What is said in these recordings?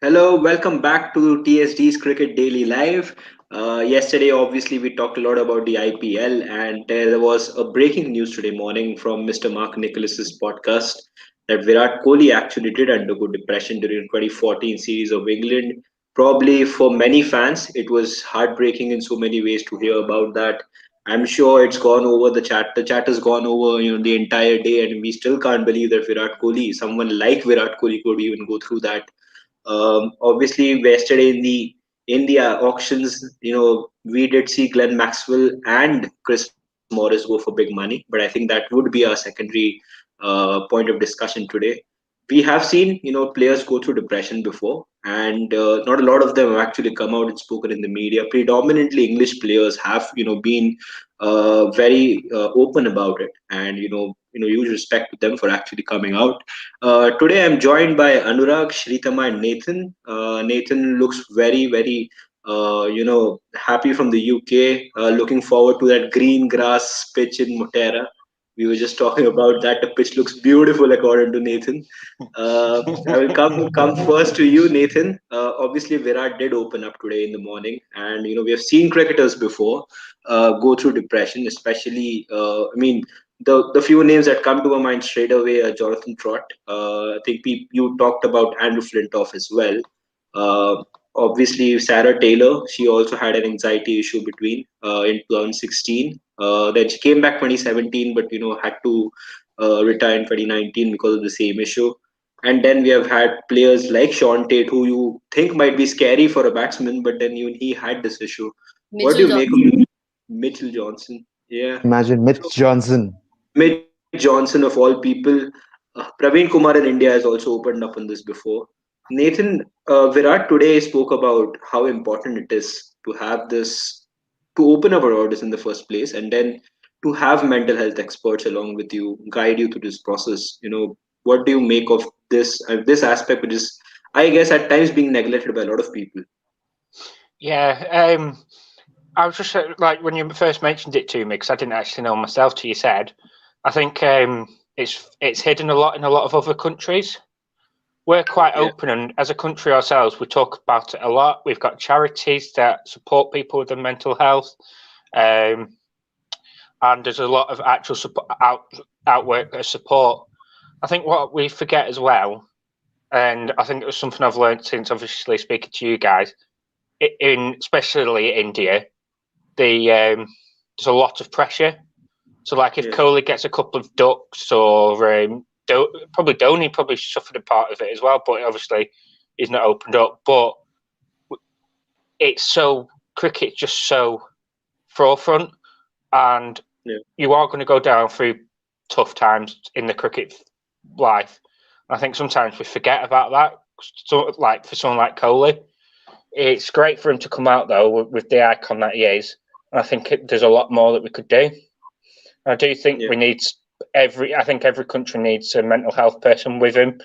Hello, welcome back to TSD's Cricket Daily Live. Yesterday, obviously, we talked a lot about the IPL, and there was a breaking news today morning from Mr. Mark Nicholas's podcast that Virat Kohli actually did undergo depression during 2014 series of England. Probably for many fans, it was heartbreaking in so many ways to hear about that. I'm sure it's gone over the chat. The chat has gone over, the entire day, and we still can't believe that Virat Kohli, someone like Virat Kohli, could even go through that. Obviously, yesterday in the auctions, we did see Glenn Maxwell and Chris Morris go for big money, but I think that would be our secondary point of discussion today. We have seen, players go through depression before, and not a lot of them have actually come out and spoken in the media. Predominantly, English players have, been very open about it, and huge respect to them for actually coming out. Today, I'm joined by Anurag, Shritama, and Nathan. Nathan looks very, very, happy from the UK. Looking forward to that green grass pitch in Motera. We were just talking about that. The pitch looks beautiful, according to Nathan. I will come first to you, Nathan. Obviously, Virat did open up today in the morning, and we have seen cricketers before go through depression, especially. The few names that come to my mind straight away are Jonathan Trott. I think you talked about Andrew Flintoff as well. Uh, Obviously, Sarah Taylor, she also had an anxiety issue between in 2016. Then she came back 2017, but had to retire in 2019 because of the same issue. And then we have had players like Sean Tate, who you think might be scary for a batsman, but then even he had this issue. What do Mitchell you make Johnson. of Mitchell Johnson? Yeah. Imagine Mitch Johnson. Mitch Johnson of all people. Praveen Kumar in India has also opened up on this before. Nathan, Virat today spoke about how important it is to have this, to open up about this in the first place, and then to have mental health experts along with you, guide you through this process. What do you make of this aspect, which is, I guess, at times being neglected by a lot of people? Yeah, I was just like when you first mentioned it to me because I didn't actually know myself till you said. I think it's hidden a lot in a lot of other countries. We're quite Yeah, open, and as a country ourselves, we talk about it a lot. We've got charities that support people with their mental health, um, and there's a lot of actual outwork support. I think what we forget as well, and I think it was something I've learned since obviously speaking to you guys, in especially India, there's a lot of pressure. So, like, if yeah, Kohli gets a couple of ducks, or probably Dhoni probably suffered a part of it as well, but obviously he's not opened up. But it's so cricket's just so forefront, and yeah, you are going to go down through tough times in the cricket life. I think sometimes we forget about that. So, like for someone like Kohli, it's great for him to come out though with the icon that he is. I think there's a lot more that we could do. I do think yeah. we need I think every country needs a mental health person with him,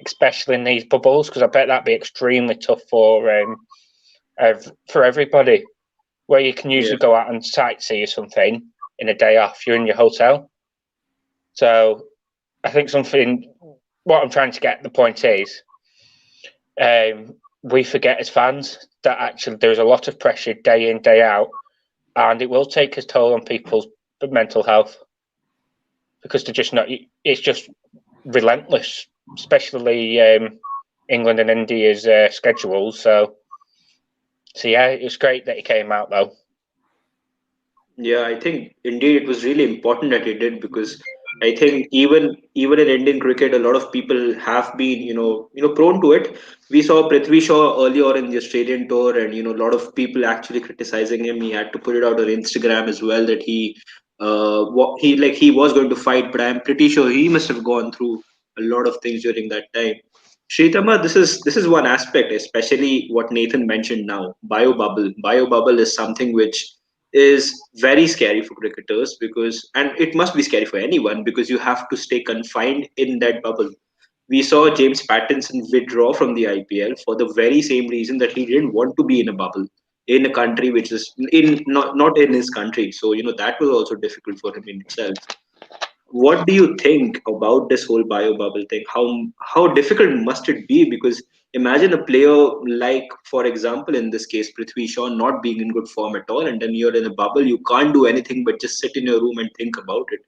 especially in these bubbles, because I bet that'd be extremely tough for everybody. Where you can Yeah. usually go out and sightsee or something in a day off, you're in your hotel. So I think what I'm trying to get the point is, we forget as fans that actually there's a lot of pressure day in, day out, and it will take a toll on people's mental health because they're just not. It's just relentless, especially England and India's schedules. So yeah, it's great that he came out though. Yeah, I think indeed it was really important that he did because I think even in Indian cricket, a lot of people have been prone to it. We saw Prithvi Shaw earlier in the Australian tour, and a lot of people actually criticizing him. He had to put it out on Instagram as well that he was going to fight, but I'm pretty sure he must have gone through a lot of things during that time. Shritama, this is one aspect, especially what Nathan mentioned now, bio bubble. Bio bubble is something which is very scary for cricketers because, and it must be scary for anyone because you have to stay confined in that bubble. We saw James Pattinson withdraw from the IPL for the very same reason that he didn't want to be in a bubble in a country which is in not in his country. So that was also difficult for him in itself. What do you think about this whole bio bubble thing? How difficult must it be? Because Imagine a player like, for example, in this case, Prithvi Shaw not being in good form at all, and then you're in a bubble. You can't do anything but just sit in your room and think about it.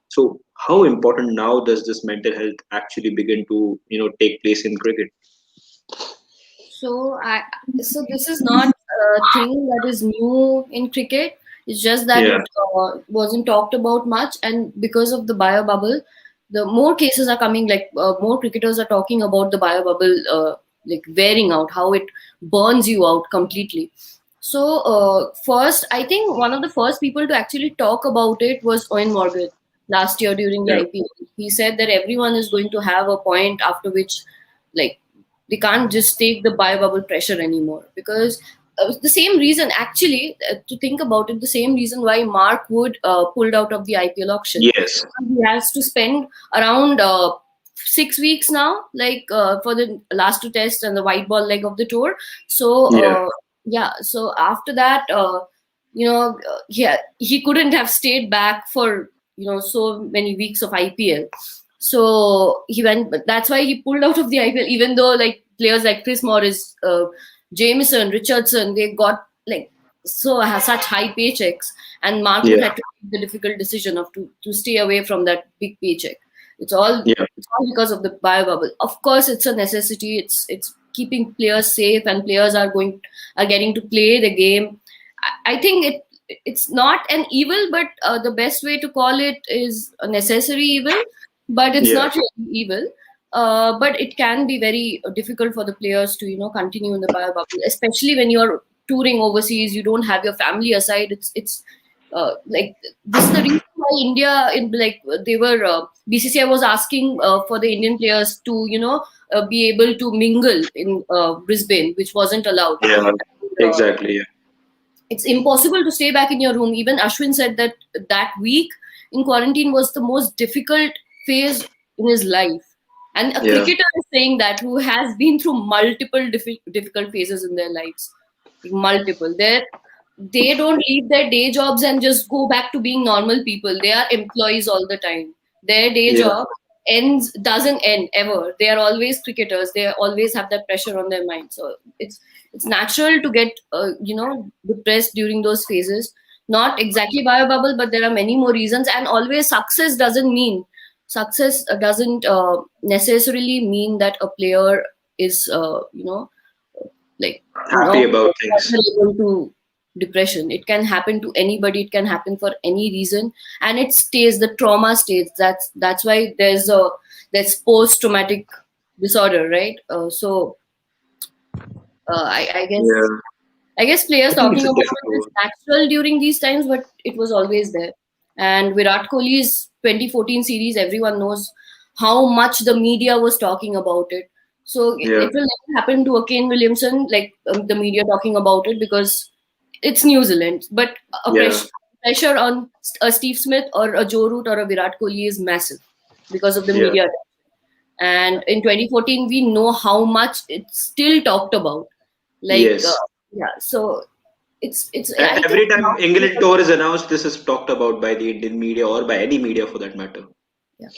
So, how important now does this mental health actually begin to, take place in cricket? So I so this is not a thing that is new in cricket. It's just that Yeah, it wasn't talked about much, and because of the bio bubble, the more cases are coming. Like more cricketers are talking about the bio bubble, like wearing out, how it burns you out completely. So first, I think one of the first people to actually talk about it was Owen Morgan last year during the yeah, IPL. He said that everyone is going to have a point after which, like, they can't just take the bio bubble pressure anymore, because the same reason actually, to think about it, the same reason why Mark Wood pulled out of the IPL auction. yes, He has to spend around 6 weeks now, like for the last two tests and the white ball leg of the tour. So yeah, yeah, so after that, yeah, he couldn't have stayed back for so many weeks of IPL. So he went. That's why he pulled out of the IPL. Even though like players like Chris Morris, Jameson, Richardson, they got like such high paychecks, and Mark Wood yeah, had to make the difficult decision of to stay away from that big paycheck. It's all yeah, it's all because of the bio bubble. Of course, it's a necessity. It's keeping players safe, and players are getting to play the game. I think it's not an evil, but the best way to call it is a necessary evil. But it's yeah, not really evil. But it can be very difficult for the players to continue in the bio bubble, especially when you're touring overseas. You don't have your family aside. It's like this is the reason why India in like they were BCCI was asking for the Indian players to be able to mingle in Brisbane, which wasn't allowed. yeah, And, exactly. Yeah, it's impossible to stay back in your room. Even Ashwin said that that week in quarantine was the most difficult phase in his life. And a yeah, cricketer is saying that who has been through multiple difficult phases in their lives. Multiple. They don't leave their day jobs and just go back to being normal people. They are employees all the time. Their day yeah, job doesn't end ever. They are always cricketers. They always have that pressure on their mind. So it's natural to get depressed during those phases. Not exactly by a bubble, but there are many more reasons. And always success doesn't necessarily mean that a player is like happy no about things. vulnerable to depression. It can happen to anybody. It can happen for any reason, and it stays. The trauma stays. That's why there's post traumatic disorder, right? So I guess Yeah, players I think it's talking a about it is difficult. natural during these times, but it was always there. And Virat Kohli's 2014 series, everyone knows how much the media was talking about it. So Yeah, it will never happen to a Kane Williamson, like the media talking about it, because it's New Zealand. But a yeah, pressure on a Steve Smith or a Joe Root or a Virat Kohli is massive because of the yeah, media. And in 2014, we know how much it's still talked about. Like, yes. yeah, so I think Every time England tour is announced, this is talked about by the Indian media or by any media for that matter. yeah.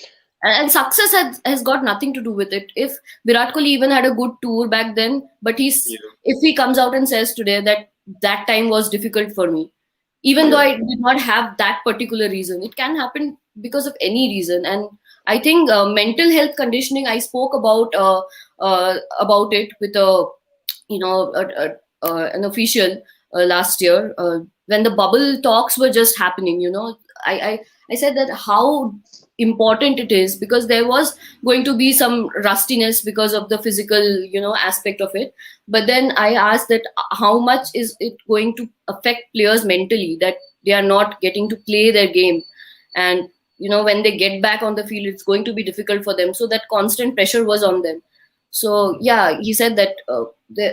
And success has got nothing to do with it. If Virat Kohli even had a good tour back then, but Yeah, if he comes out and says today that that time was difficult for me, even though yeah, I did not have that particular reason, it can happen because of any reason. And I think mental health conditioning, I spoke about it with an official last year when the bubble talks were just happening. I said that how important it is, because there was going to be some rustiness because of the physical aspect of it. But then I asked that how much is it going to affect players mentally, that they are not getting to play their game, and when they get back on the field, it's going to be difficult for them. So that constant pressure was on them. So yeah, he said that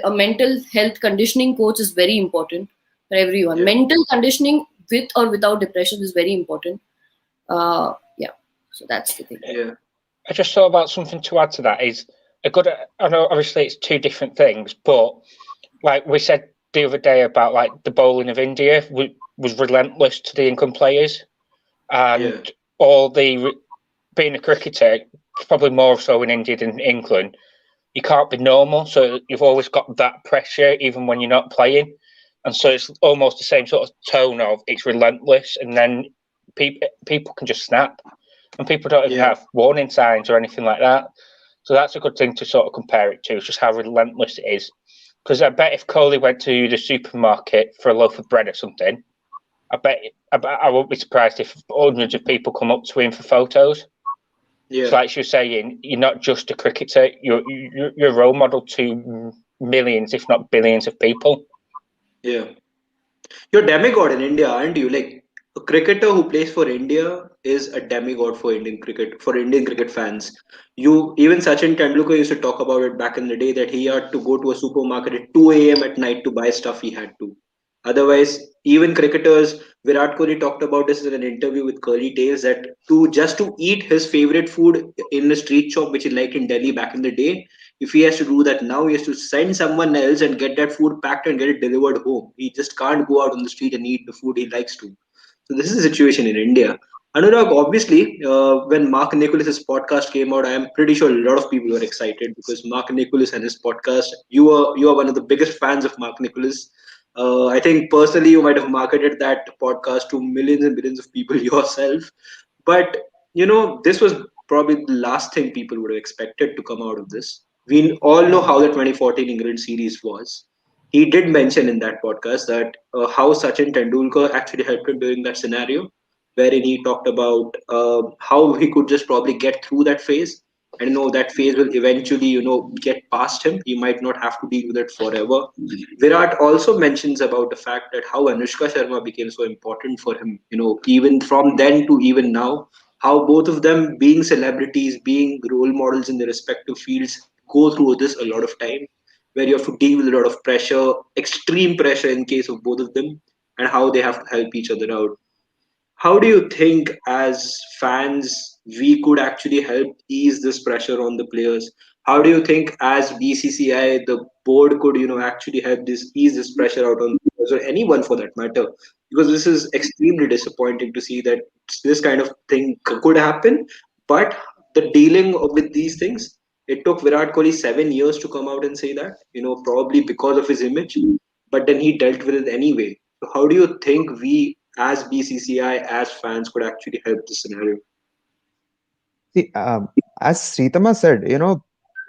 a mental health conditioning coach is very important for everyone. yeah, Mental conditioning with or without depression is very important. Yeah, so that's the thing. yeah, I just thought about something to add to that. Is a good. I know obviously it's two different things, but like we said the other day about like the bowling of India was relentless to the income players, and yeah, all the being a cricketer, probably more so in India than England. you can't be normal. So you've always got that pressure, even when you're not playing. And so it's almost the same sort of tone of it's relentless, and then people can just snap, and people don't even have warning signs or anything like that. So that's a good thing to sort of compare it to, just how relentless it is. Because I bet if Kohli went to the supermarket for a loaf of bread or something, I won't be surprised if hundreds of people come up to him for photos. Yeah. So like you're saying, you're not just a cricketer, you're a role model to millions, if not billions of people. Yeah. You're a demigod in India, aren't you? Like a cricketer who plays for India is a demigod for Indian cricket fans. You even Sachin Tendulkar used to talk about it back in the day that he had to go to a supermarket at 2 a.m. at night to buy stuff he had to. Otherwise, even cricketers, Virat Kohli talked about this in an interview with Curly Tales that to eat his favorite food in a street shop which he liked in Delhi back in the day, if he has to do that now, he has to send someone else and get that food packed and get it delivered home. He just can't go out on the street and eat the food he likes to. So this is the situation in India. Anurag, obviously, when Mark Nicholas's podcast came out, I am pretty sure a lot of people were excited because Mark Nicholas and his podcast. You are one of the biggest fans of Mark Nicholas. I think personally, you might have marketed that podcast to millions and millions of people yourself. But this was probably the last thing people would have expected to come out of this. We all know how the 2014 England series was. He did mention in that podcast that how Sachin Tendulkar actually helped him during that scenario, wherein he talked about how he could just probably get through that phase. And that phase will eventually, get past him. He might not have to deal with it forever. Virat also mentions about the fact that how Anushka Sharma became so important for him, even from then to even now, how both of them being celebrities, being role models in their respective fields, go through this a lot of time, where you have to deal with a lot of pressure, extreme pressure in case of both of them, and how they have to help each other out. How do you think, as fans, we could actually help ease this pressure on the players? How do you think, as BCCI, the board could, actually help this ease this pressure out on players or anyone for that matter? Because this is extremely disappointing to see that this kind of thing could happen, but the dealing with these things. It took Virat Kohli 7 years to come out and say that, probably because of his image, but then he dealt with it anyway. So how do you think we, as BCCI, as fans, could actually help this scenario? See, as Sritama said,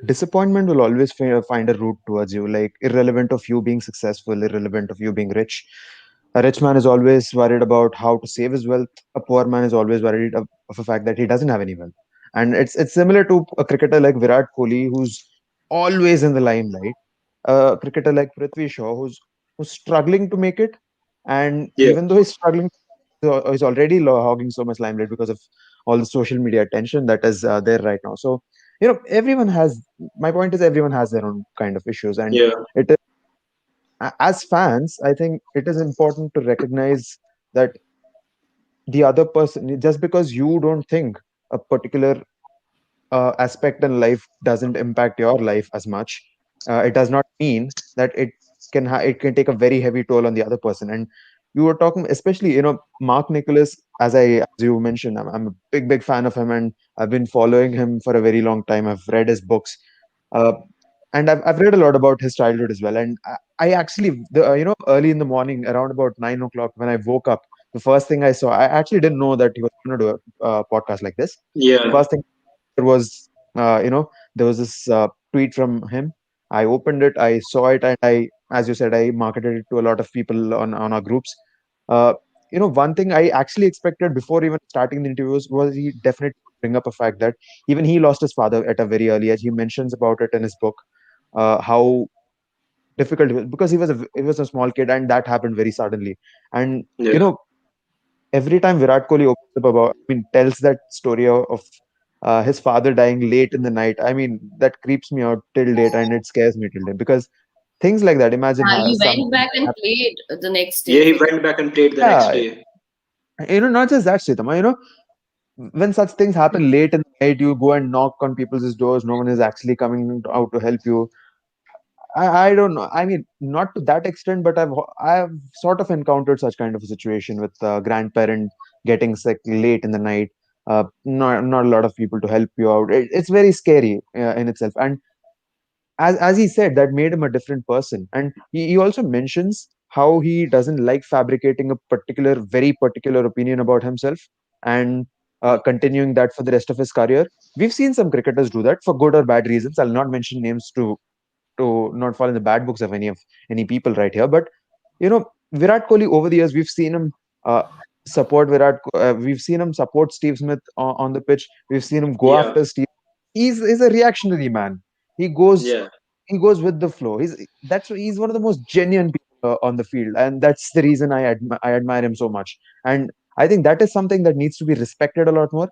disappointment will always find a route towards you, like irrelevant of you being successful, irrelevant of you being rich. A rich man is always worried about how to save his wealth. A poor man is always worried of the fact that he doesn't have any wealth. And it's similar to a cricketer like Virat Kohli, who's always in the limelight. A cricketer like Prithvi Shaw, who's struggling to make it, and Yeah, even though he's struggling, he's already hogging so much limelight because of all the social media attention that is there right now. So everyone has. My point is, everyone has their own kind of issues, and yeah, it is, as fans, I think it is important to recognize that the other person, just because you don't think a particular aspect in life doesn't impact your life as much, it does not mean that it can take a very heavy toll on the other person. And you were talking, especially Mark Nicholas, as you mentioned, I'm a big fan of him, and I've been following him for a very long time. I've read his books, uh, and I've read a lot about his childhood as well. And I actually, early in the morning, around about 9 o'clock, when I woke up, the first thing I saw, I actually didn't know that he was going to do a podcast like this. yeah, First thing there was, there was this tweet from him. I opened it, I saw it, and as you said, I marketed it to a lot of people on our groups. uh, One thing I actually expected before even starting the interviews was he definitely bring up a fact that even he lost his father at a very early age. He mentions about it in his book, how difficult it was, because he was a small kid, and that happened very suddenly. And yeah. every time Virat Kohli opens up about, I mean, tells that story of his father dying late in the night, I mean, that creeps me out till date, and it scares me till date, because things like that. Imagine He went something back that and happened. played the next Yeah, day. he went back and played the next Yeah, day. not just that, Sitama. When such things happen late in the night, you go and knock on people's doors. No one is actually coming out to help you. I don't know. I mean, not to that extent, but I've sort of encountered such kind of a situation with a grandparent getting sick late in the night. Not a lot of people to help you out. It's very scary in itself. And as he said, that made him a different person. And he also mentions how he doesn't like fabricating a very particular opinion about himself, and continuing that for the rest of his career. We've seen some cricketers do that for good or bad reasons. I'll not mention names to not fall in the bad books of any people right here. But Virat Kohli, over the years, we've seen him uh, we've seen him support Steve Smith on the pitch. We've seen him go Yeah, after Steve. He's a reactionary man. He goes yeah, he goes with the flow. He's one of the most genuine people on the field, and that's the reason I admire him so much. And I think that is something that needs to be respected a lot more.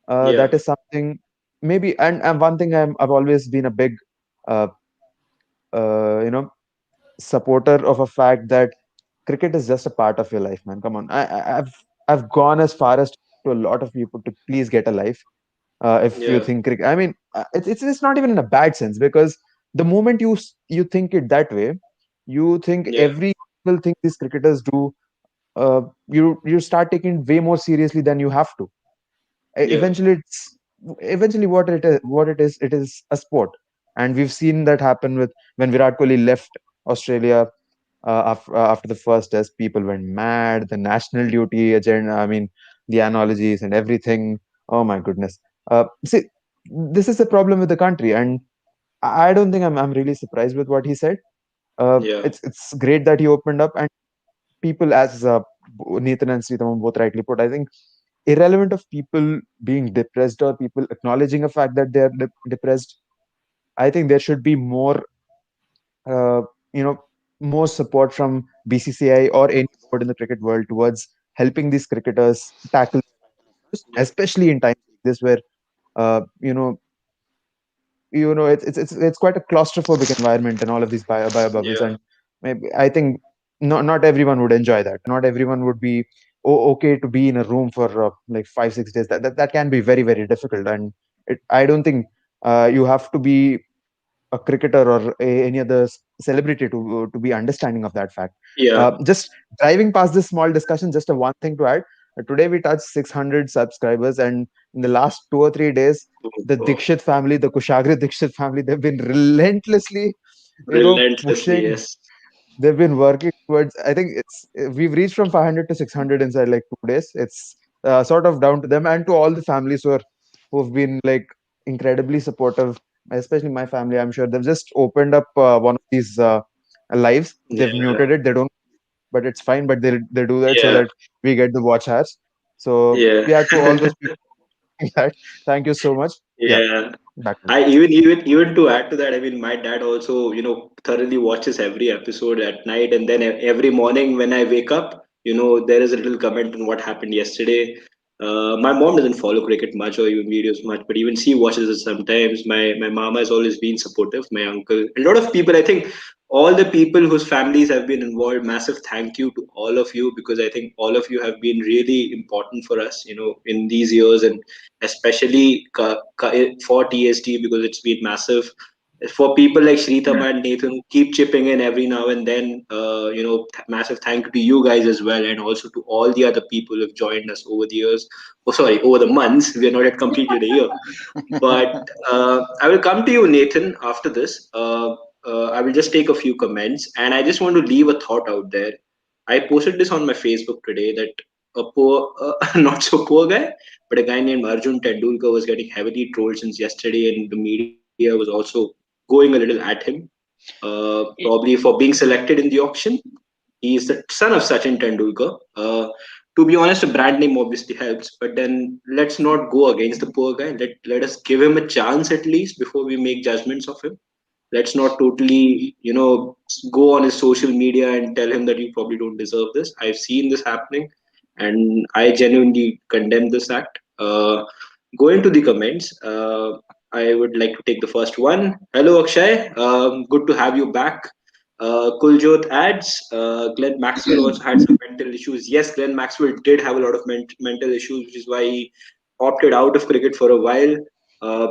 That yeah, is something, maybe. And one thing I've always been a big uh, uh, you know supporter of a fact that cricket is just a part of your life, man. Come on, I've gone as far as to a lot of people to please get a life. If you yeah, think cricket, I mean, it's not even in a bad sense, because the moment you think it that way, you think yeah, every single thing these cricketers do, you start taking it way more seriously than you have to. yeah, Eventually what it is a sport. And we've seen that happen with when Virat Kohli left Australia after the first test. People went mad. The national duty agenda, I mean, the analogies and everything. Oh my goodness. See, this is the problem with the country, and I don't think I'm really surprised with what he said. yeah, It's great that he opened up, and people, as Nathan and Sritam both rightly put, I think, irrelevant of people being depressed or people acknowledging a fact that they are depressed, I think there should be uh, you know more support from BCCI or any board in the cricket world towards helping these cricketers tackle issues, especially in times like this, where uh, you know it's quite a claustrophobic environment and all of these bio bubbles. yeah, And maybe, I think, not everyone would enjoy that. Not everyone would be okay to be in a room for like 5 6 days. That can be very very difficult. And I don't think you have to be a cricketer or any other celebrity to be understanding of that fact. yeah. Just driving past this small discussion, just a one thing to add. Today we touched 600 subscribers, and in the last 2 or 3 days, Oh, the oh. Dikshit family, the Kushagra Dikshit family, they've been relentlessly, Relentlessly, pushing. yes. They've been working towards. I think we've reached from 500 to 600 inside like 2 days. It's sort of down to them and to all the families who've been like incredibly supportive. Especially my family, I'm sure they've just opened up one of these lives. They've Yeah, muted it. They don't, but it's fine. But they do that so yeah, that we get the watch hours. So yeah, yeah, to all those people, that, thank you so much. Yeah, yeah. back to you. I even to add to that, I mean, my dad also, thoroughly watches every episode at night, and then every morning when I wake up, there is a little comment on what happened yesterday. My mom doesn't follow cricket much or even videos much, but even she watches it sometimes. My mama has always been supportive. My uncle, a lot of people, I think, all the people whose families have been involved. Massive thank you to all of you, because I think all of you have been really important for us, in these years, and especially for TSD, because it's been massive. For people like Shritham and Nathan who keep chipping in every now and then, massive thank you to you guys as well, and also to all the other people who have joined us over the years. Oh, sorry, over the months. We are not yet completed a year. But I will come to you, Nathan, after this. I will just take a few comments, and I just want to leave a thought out there. I posted this on my Facebook today that a poor, not so poor guy, but a guy named Arjun Tendulkar was getting heavily trolled since yesterday, and the media was also going a little at him, probably for being selected in the auction. He is the son of Sachin Tendulkar. To be honest, a brand name obviously helps, but then let's not go against the poor guy. Let us give him a chance at least before we make judgments of him. Let's not totally, go on his social media and tell him that you probably don't deserve this. I've seen this happening, and I genuinely condemn this act. Going to the comments, I would like to take the first one. Hello, Akshay. Good to have you back. Kuljot adds, Glenn Maxwell also had some mental issues. Yes, Glenn Maxwell did have a lot of mental issues, which is why he opted out of cricket for a while.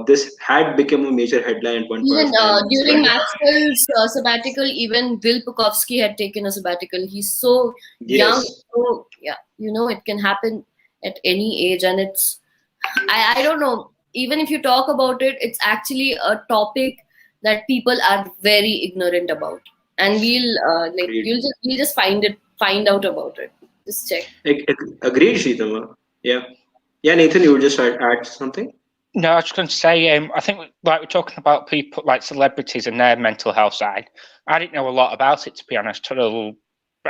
This had become a major headline at one point Even of time. during Maxwell's sabbatical, even Bill Pukowski had taken a sabbatical. He's so young, Yes, so yeah, it can happen at any age, and I don't know. Even if you talk about it, it's actually a topic that people are very ignorant about, and Agreed. you'll just find out about it. Just check. Agreed, Shitama. Yeah. Yeah, Nathan, you would just add something? No, I was going to say, I think like we're talking about people like celebrities and their mental health side. I didn't know a lot about it, to be honest, till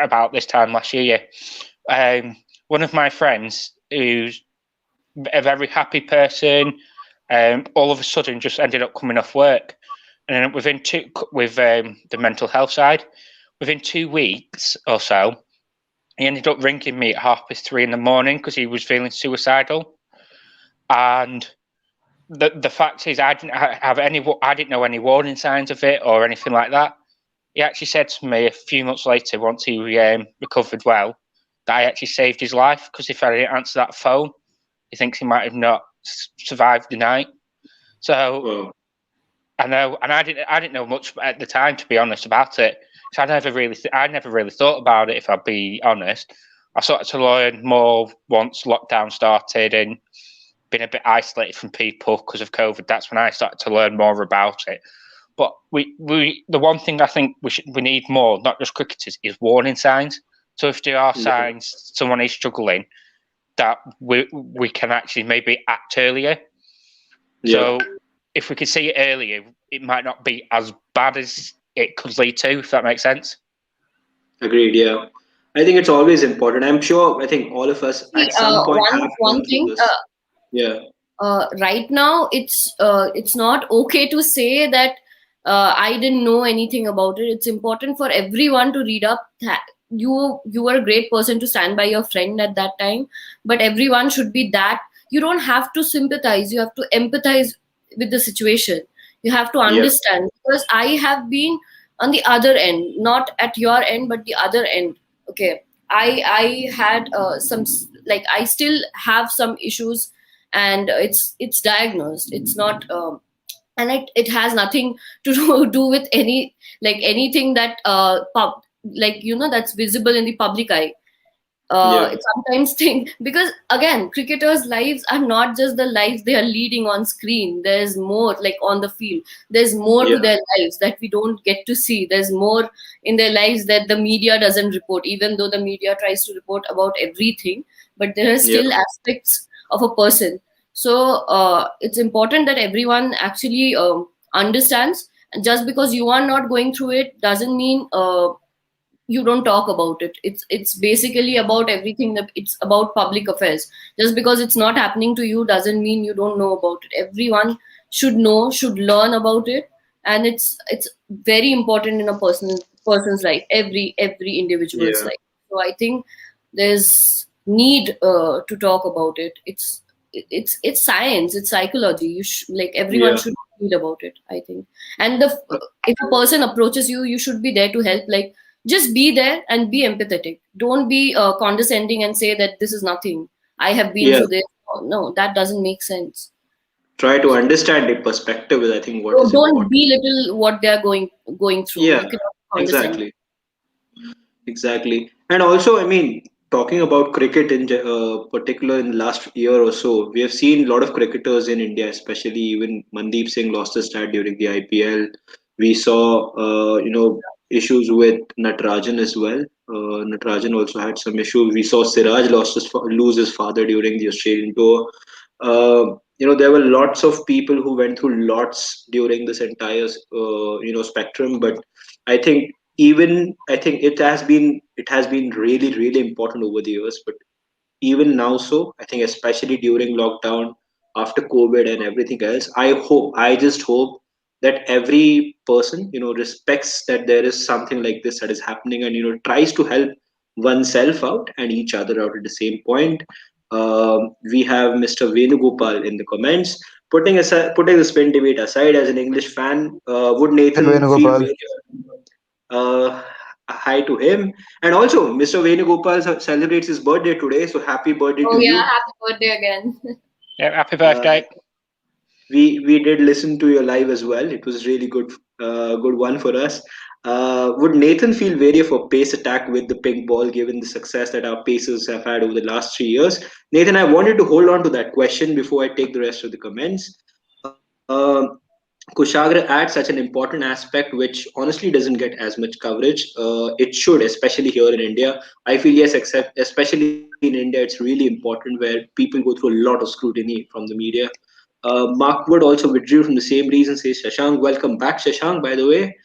about this time last year. One of my friends, who's a very happy person, all of a sudden just ended up coming off work, and then with the mental health side, within 2 weeks or so, he ended up ringing me at 3:30 in the morning because he was feeling suicidal, and the fact is, I didn't know any warning signs of it or anything like that. He actually said to me a few months later, once he recovered well, that I actually saved his life, because if I didn't answer that phone, he thinks he might have not survived the night. So Wow. I know, and I didn't know much at the time, to be honest, about it. So I never really thought about it, if I'd be honest. I started to learn more once lockdown started and been a bit isolated from people because of COVID. That's when I started to learn more about it. But the one thing I think we need more, not just cricketers, is warning signs. So if there are Yeah. signs someone is struggling, that we can actually maybe act earlier. Yeah. So if we could see it earlier, it might not be as bad as it could lead to, if that makes sense. Agreed. Yeah. I think it's always important. I'm sure, I think all of us See, at some point have one gone through thing. this. Yeah. Right now, it's not okay to say that I didn't know anything about it. It's important for everyone to read up. You were a great person to stand by your friend at that time, but everyone should be that. You don't have to sympathize. You have to empathize with the situation. You have to Yeah. understand, because I have been on the other end, not at your end, but the other end. Okay, I had like, I still have some issues, and it's diagnosed. It's not and it has nothing to do with anything that that's visible in the public eye. Yeah. It sometimes think, because again, cricketers' lives are not just the lives they are leading on screen. There's more, like on the field. There's more to Yeah. their lives that we don't get to see. There's more in their lives that the media doesn't report, even though the media tries to report about everything. But there are Yeah. still aspects of a person. So it's important that everyone actually understands. And just because you are not going through it doesn't mean you don't talk about it. It's basically about everything. That it's about public affairs. Just because it's not happening to you doesn't mean you don't know about it. Everyone should know, should learn about it, and it's very important in a person's life, every individual's Yeah. life. So I think there's need to talk about it. It's science, it's psychology. Like, everyone Yeah. should read about it, I think. And if a person approaches you, you should be there to help. Like, just be there and be empathetic. Don't be condescending and say that this is nothing, I have been Yeah. through this. No, that doesn't make sense. Try to understand the perspective is, I think, what is Don't important. belittle what they're going through. Yeah. You cannot be condescending. Exactly. Exactly. And also, I mean, talking about cricket in particular, in the last year or so, we have seen a lot of cricketers in India, especially even Mandeep Singh lost his start during the IPL. We saw, issues with Natarajan as well. Natarajan also had some issues. We saw Siraj lose his father during the Australian tour. There were lots of people who went through lots during this entire, spectrum. But I think I think it has been really, really important over the years. But even now, so I think, especially during lockdown, after COVID and everything else, I just hope that every person respects that there is something like this that is happening, and tries to help oneself out and each other out at the same point. We have Mr. Venugopal in the comments. Putting the spin debate aside, as an English fan, would Hi, Nathan feel Venugopal. very uh, hi to him. And also, Mr. Venugopal celebrates his birthday today, so happy birthday Oh to yeah, you. happy birthday again. Yeah, happy Uh, birthday. we did listen to your live as well. It was really good one for us. Would Nathan feel wary of a pace attack with the pink ball, given the success that our Pacers have had over the last 3 years? Nathan, I wanted to hold on to that question before I take the rest of the comments. Um, Kushagra adds such an important aspect which honestly doesn't get as much coverage. It should, especially here in India. I feel yes, except especially in India, it's really important where people go through a lot of scrutiny from the media. Mark Wood also withdrew from the same reason, says Shashank. Welcome back, Shashank, by the way.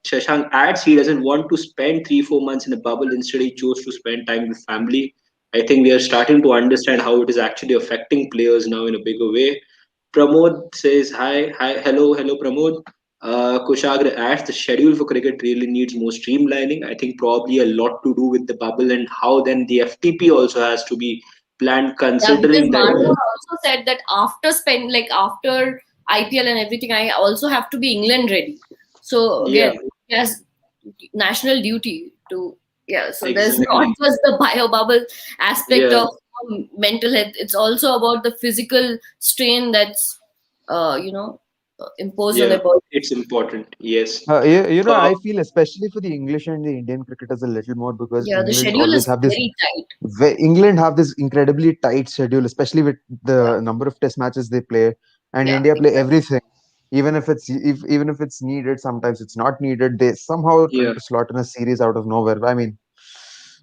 Shashank adds he doesn't want to spend 3 4 months in a bubble. Instead, he chose to spend time with family. I think we are starting to understand how it is actually affecting players now in a bigger way. Pramod says hi, hi, hello, hello, Pramod. Kushagra adds the schedule for cricket really needs more streamlining. I think probably a lot to do with the bubble and how then the FTP also has to be planned Yeah, because considering that. Marco also said that after IPL and everything, I also have to be England ready. So Yeah, again, he has national duty to, yeah. So there's not exactly. just the bio bubble aspect Yeah, of mental health. It's also about the physical strain that's uh, you know imposed on yeah, the body. it's important. Yes. I Uh, feel especially for the English and the Indian cricketers a little more because Yeah, the schedule is very tight. England have this incredibly tight schedule, especially with the number of test matches they play, and Yeah, India play exactly. everything. Even if it's needed, sometimes it's not needed. They somehow try yeah, to slot in a series out of nowhere. I mean,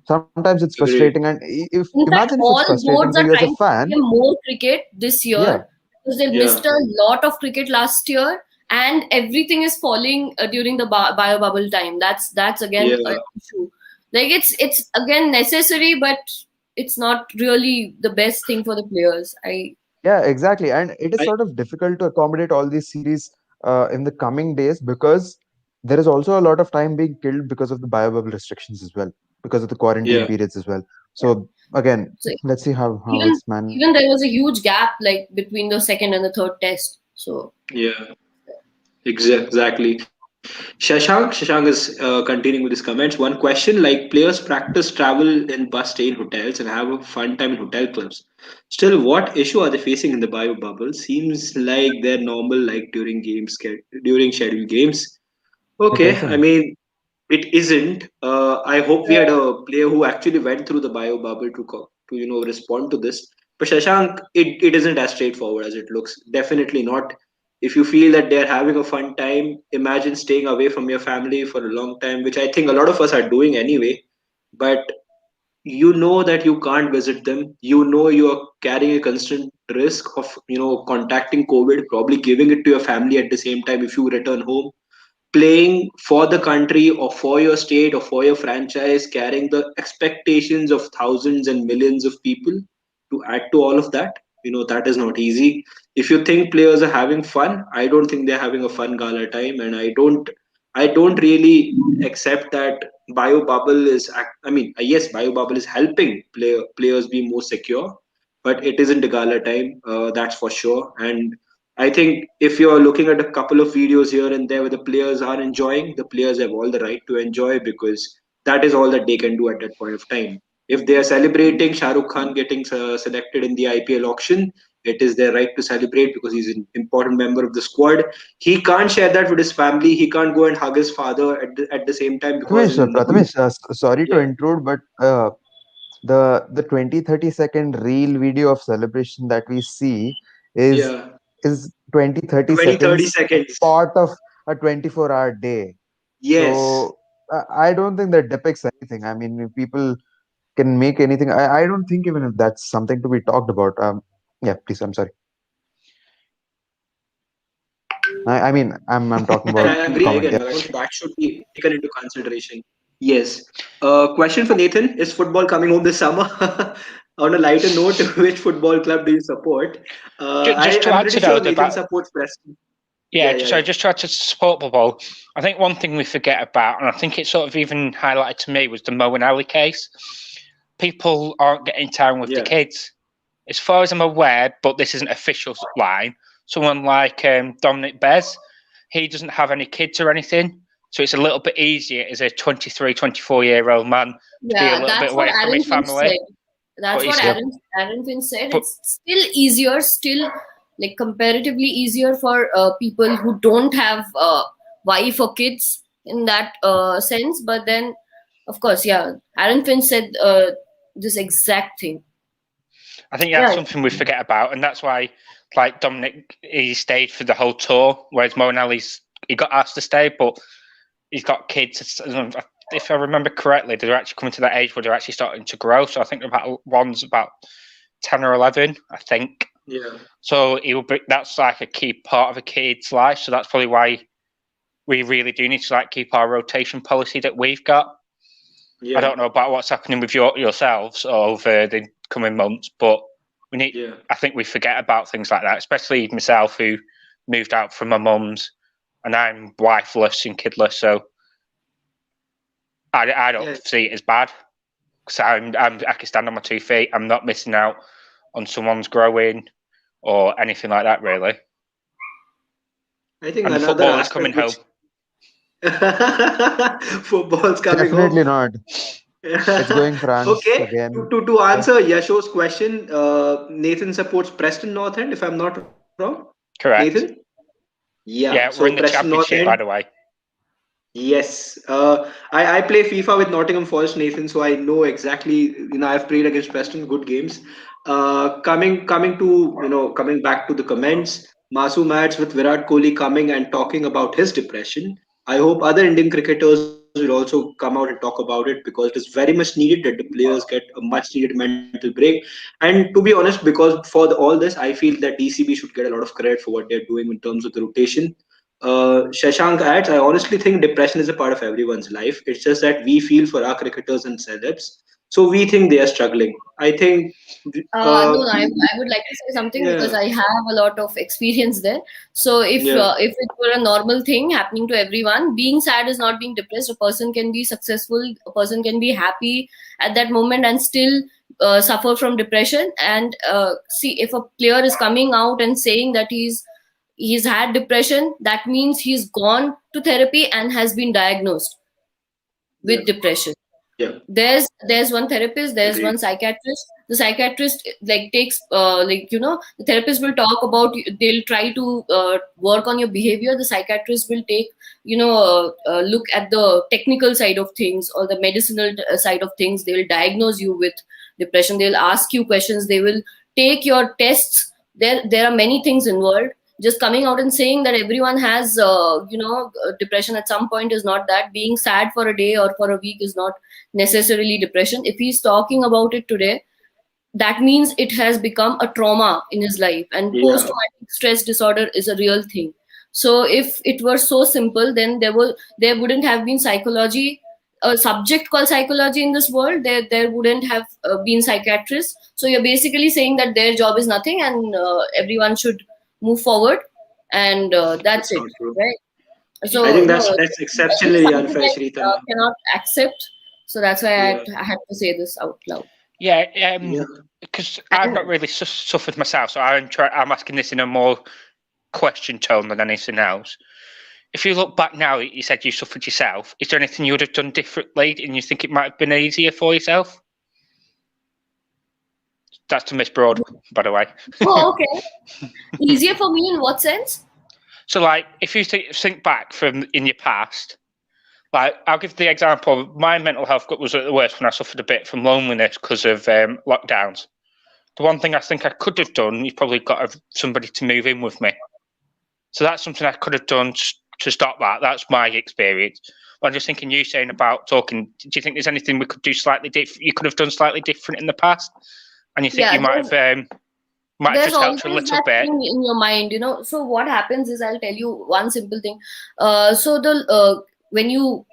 sometimes it's frustrating, agreed. and if In imagine fact, if it's all frustrating for boards you are as a trying to fan. play more cricket this Yeah, year because they Yeah, missed a lot of cricket last year, and everything is falling during the bio bubble time. That's again an yeah. issue. Like it's again necessary, but it's not really the best thing for the players. I yeah, exactly. And it is I sort of difficult to accommodate all these series in the coming days because there is also a lot of time being killed because of the biobubble restrictions as well, because of the quarantine yeah, periods as well. Yeah. So again, So let's see how even it's man. even there was a huge gap like between the second and the third test. So yeah. Exactly. Shashank is continuing with his comments. One question like players practice, travel in bus, stay in hotels, and have a fun time in hotel clubs. Still, what issue are they facing in the bio bubble? Seems like they're normal, like during scheduled games. It Okay, I isn't. mean, it isn't. I hope we had a player who actually went through the bio bubble to respond to this. But Shashank, it isn't as straightforward as it looks. Definitely not. If you feel that they're having a fun time, imagine staying away from your family for a long time, which I think a lot of us are doing anyway. But you know that you can't visit them. You know you are carrying a constant risk of contacting COVID, probably giving it to your family at the same time if you return home, playing for the country or for your state or for your franchise, carrying the expectations of thousands and millions of people to add to all of that. That is not easy. If you think players are having fun, I don't think they're having a fun gala time, and I don't really accept that bio bubble I mean, yes, bio bubble is helping players be more secure, but it isn't a gala time, that's for sure. And I think if you're looking at a couple of videos here and there where the players are enjoying, the players have all the right to enjoy because that is all that they can do at that point of time. If they are celebrating Shah Rukh Khan getting selected in the IPL auction, it is their right to celebrate because he's an important member of the squad. He can't share that with his family. He can't go and hug his father at the same time because Sorry to yeah, intrude, but the 20-30 second reel video of celebration that we see is yeah, is 20-30 20 30 seconds a seconds. part of a 24-hour day. Yes. So I don't think that depicts anything. I mean, if people can make anything, I don't think even if that's something to be talked about. Yeah, please, I'm sorry. I mean, I'm talking And about I the agree comment. again. Yeah. I don't think that should be taken into consideration. Yes. Question for Nathan: is football coming home this summer? On a lighter note, which football club do you support? Just to I'm add pretty to sure those Nathan about supports Preston. yeah, Yeah, yeah, sorry, yeah. just to add to support bubble. I think one thing we forget about, and I think it sort of even highlighted to me, was the Mo and Ali case. People aren't getting time with the Yeah. kids, as far as I'm aware. But this isn't official line. Someone like Dominic Bez, he doesn't have any kids or anything, so it's a little bit easier as a 23, 24-year-old man to be a Yeah, little bit that's what away from his Aaron Finch family. said. That's But what he's Yep. Aaron Finch said. but It's still easier, still like comparatively easier for people who don't have wife or kids in that sense. But then, of course, yeah, Aaron Finch said this exact thing. I think that's Yeah, something we forget about, and that's why like Dominic, he stayed for the whole tour, whereas Mo and he got asked to stay, but he's got kids. If I remember correctly, they're actually coming to that age where they're actually starting to grow. So I think one's about 10 or 11, I think. Yeah. So that's like a key part of a kid's life. So that's probably why we really do need to like keep our rotation policy that we've got. Yeah. I don't know about what's happening with yourselves over the coming months, but we need. Yeah. I think we forget about things like that, especially myself, who moved out from my mum's, and I'm wifeless and kidless. So I don't see it as bad, because I can stand on my 2 feet. I'm not missing out on someone's growing or anything like that, really. I think And the another football is aspect coming home. Football's coming Definitely home. not. It's going France Okay. again. To answer Yasho's question, Nathan supports Preston North End, if I'm not wrong. Correct. Nathan? Yeah. Yeah, So we're in the Preston North championship, End. by the way. Yes. I play FIFA with Nottingham Forest, Nathan, so I know exactly. I've played against Preston, good games. Coming to coming back to the comments, Masoom adds with Virat Kohli coming and talking about his depression. I hope other Indian cricketers will also come out and talk about it, because it is very much needed that the players get a much needed mental break. And to be honest, because for all this, I feel that DCB should get a lot of credit for what they're doing in terms of the rotation. Shashank adds, I honestly think depression is a part of everyone's life. It's just that we feel for our cricketers and celebs. So we think they are struggling. I think, No, I would like to say something because yeah, I have a lot of experience there. So yeah, if it were a normal thing happening to everyone, being sad is not being depressed. A person can be successful, a person can be happy at that moment and still suffer from depression. And see, if a player is coming out and saying that he's had depression, that means he's gone to therapy and has been diagnosed yeah, with depression. yeah, There's one therapist, there's agreed. one psychiatrist. The psychiatrist like takes the therapist will talk about, they'll try to work on your behavior. The psychiatrist will take look at the technical side of things or the medicinal side of things. They will diagnose you with depression, they'll ask you questions, they will take your tests. There are many things involved. Just coming out and saying that everyone has depression at some point is not that. Being sad for a day or for a week is not necessarily depression. If he's talking about it today, that means it has become a trauma in his life, and Yeah, post-traumatic stress disorder is a real thing. So if it were so simple, then there wouldn't have been psychology, a subject called psychology in this world. There wouldn't have been psychiatrists. So you're basically saying that their job is nothing, and everyone should move forward, and that's that's it, not true. right? I So think no, that's depression is exceptionally something unfair, I Shritama. cannot accept. So that's why Yeah, I had to say this out loud. Yeah, yeah, because I've not really suffered myself, so I'm asking this in a more question tone than anything else. If you look back now, you said you suffered yourself. Is there anything you would have done differently, and you think it might have been easier for yourself? That's to Miss Broad, by the way. Oh, okay. Easier for me in what sense? So, like, if you think back from in your past, like, I'll give the example. My mental health was at the worst when I suffered a bit from loneliness because of lockdowns. The one thing I think I could have done is probably got somebody to move in with me. So that's something I could have done to stop that. That's my experience. But I'm just thinking, you saying about talking, do you think there's anything we could do slightly different? You could have done slightly different in the past, and you think Yeah, you might have there's just always helped a little that bit? thing in your mind, So what happens is, I'll tell you one simple thing. So when you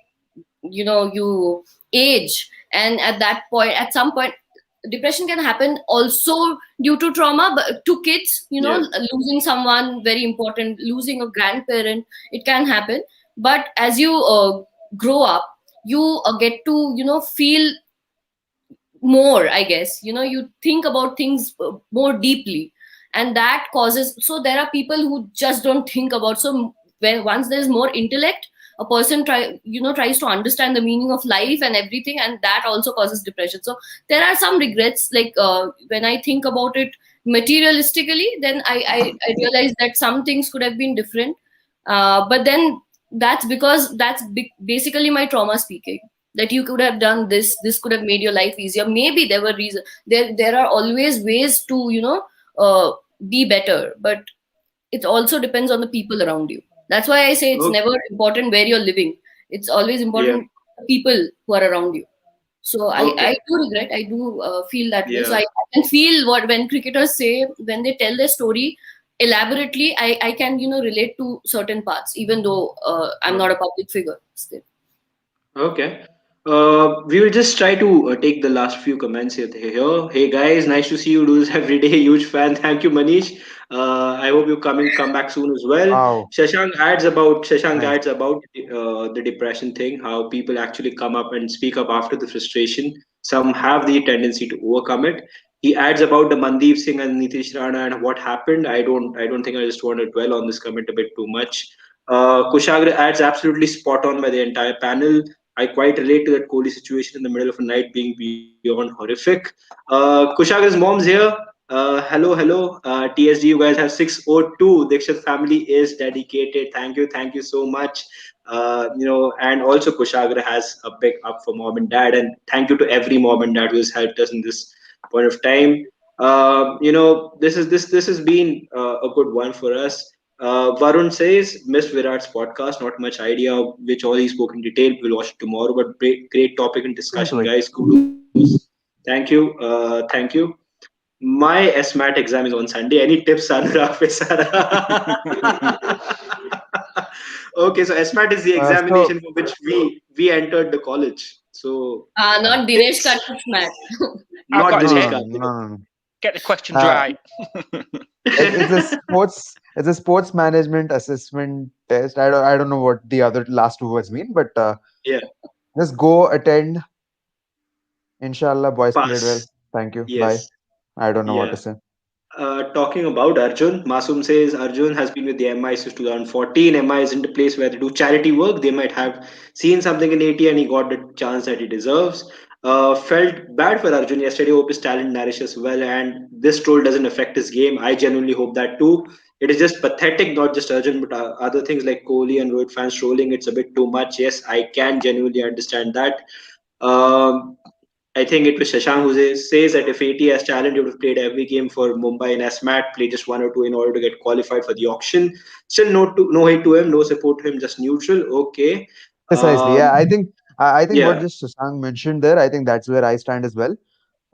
age, and at some point, depression can happen also due to trauma, but to kids, yeah, losing someone very important, losing a grandparent, it can happen. But as you grow up, you get to feel more, I guess. You think about things more deeply, and that causes, so there are people who just don't think about. So when once there's more intellect, a person tries to understand the meaning of life and everything, and that also causes depression. So there are some regrets, like when I think about it materialistically, then I realize that some things could have been different. But then that's because basically my trauma speaking, that you could have done this could have made your life easier. Maybe there were reasons. There are always ways to be better, but it also depends on the people around you. That's why I say it's Okay. never important where you're living. It's always Yeah. important people who are around you. So I Okay. do regret. I do feel that way. So Yeah. I can feel what when cricketers say, when they tell their story elaborately. I can relate to certain parts, even though I'm not a public figure. Still. Okay. We will just try to take the last few comments here. Hey guys, nice to see you do this every day. Huge fan. Thank you, Manish. I hope you come back soon as well. Wow, Shashank nice. adds about the depression thing. How people actually come up and speak up after the frustration. Some have the tendency to overcome it. He adds about the Mandeep Singh and Nitish Rana and what happened. I don't think I just want to dwell on this comment a bit too much. Kushagra adds absolutely spot on by the entire panel. I quite relate to that Kohli situation in the middle of a night being beyond horrific. Kushaga's mom's here. Hello. TSD, you guys have 602. Dikshit family is dedicated. Thank you so much. And also Kushagra has a big up for mom and dad, and thank you to every mom and dad who has helped us in this point of time. This has been a good one for us. Varun says, missed Virat's podcast. Not much idea of which all he spoke in detail. We'll watch it tomorrow. But great topic and discussion, Simply. guys. Kudos. Thank you. Thank you. My SMAT exam is on Sunday. Any tips, Anurag Pesara? Okay, so SMAT is the So examination for which we entered the college. So Not Dinesh tips, Karthik's match. I've not got a no, Dinesh no, tip. no, Karthik. no, no. Get the questions Uh, right. it's a sports management assessment test. I don't know what the other last two words mean, but Yeah, just go attend. Inshallah, boys played well. pass. Thank you. Bye. Yes. I don't know what to Yeah. say. Talking about Arjun, Masum says Arjun has been with the MI since 2014. MI isn't a place where they do charity work. They might have seen something in 80 and he got the chance that he deserves. Felt bad for Arjun yesterday. Hope his talent nourishes well and this troll doesn't affect his game. I genuinely hope that too. It is just pathetic, not just Arjun, but other things like Kohli and Rohit fans trolling. It's a bit too much. Yes, I can genuinely understand that. Um, I think it was Shashank who says that if AT has talent, he would have played every game for Mumbai in SMAT, play just one or two in order to get qualified for the auction. Still, no hate to him, no support to him, just neutral. Okay. Precisely. Yeah, Um, I think what yeah. just Susank mentioned there, I think that's where I stand as well.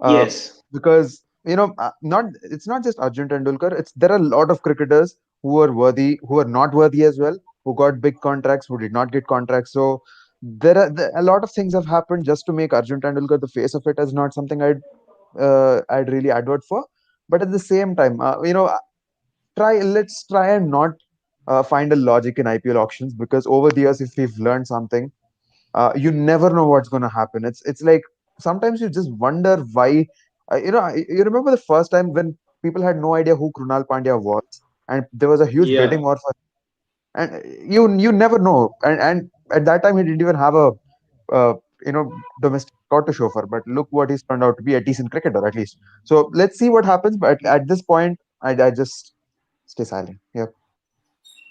Uh, Yes. because not it's not just Arjun Tendulkar. It's there are a lot of cricketers who are worthy, who are not worthy as well, who got big contracts, who did not get contracts. So a lot of things have happened just to make Arjun Tendulkar the face of it as not something I'd really advert for. But at the same time, let's try and not find a logic in IPL auctions, because over the years, if we've learned something, you never know what's going to happen. It's like sometimes you just wonder why. You remember the first time when people had no idea who Krunal Pandya was, and there was a huge Yeah. bidding war for, and you never know. And at that time, he didn't even have a uh, domestic record to show for. But look what he's turned out to be, a decent cricketer at least. So let's see what happens. But at this point, I just stay silent. Yeah.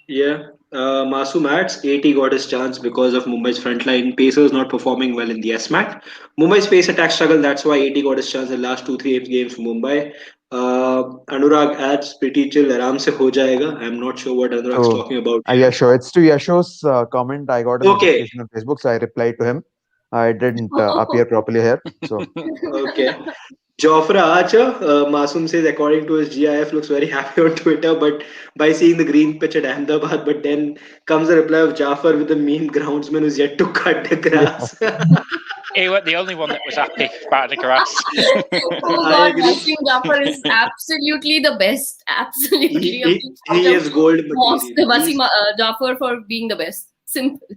Yeah. Masoom adds 80 got his chance because of Mumbai's frontline pacers not performing well in the SMAC. Mumbai's pace attack struggle, that's why 80 got his chance in the last 2-3 games for Mumbai. Anurag adds pretty chill, aram se ho jayega. I'm not sure what Anurag's So, talking about yeah, here. sure. It's to Yasho's comment. I got a Okay, notification on Facebook, so I replied to him. I didn't appear properly here. So, okay. Jofra Archer, Masoom says, according to his GIF, looks very happy on Twitter, but by seeing the green pitch at Ahmedabad, but then comes the reply of Jafar with the meme groundsman who's yet to cut the yeah. grass. He was the only one that was happy about the grass. Oh I God, agree. Wasim Jafar is absolutely the best. He, Absolutely. A he, big he shout out is to gold Moss, material. the He's Wasim Jafar for being the best. Simple.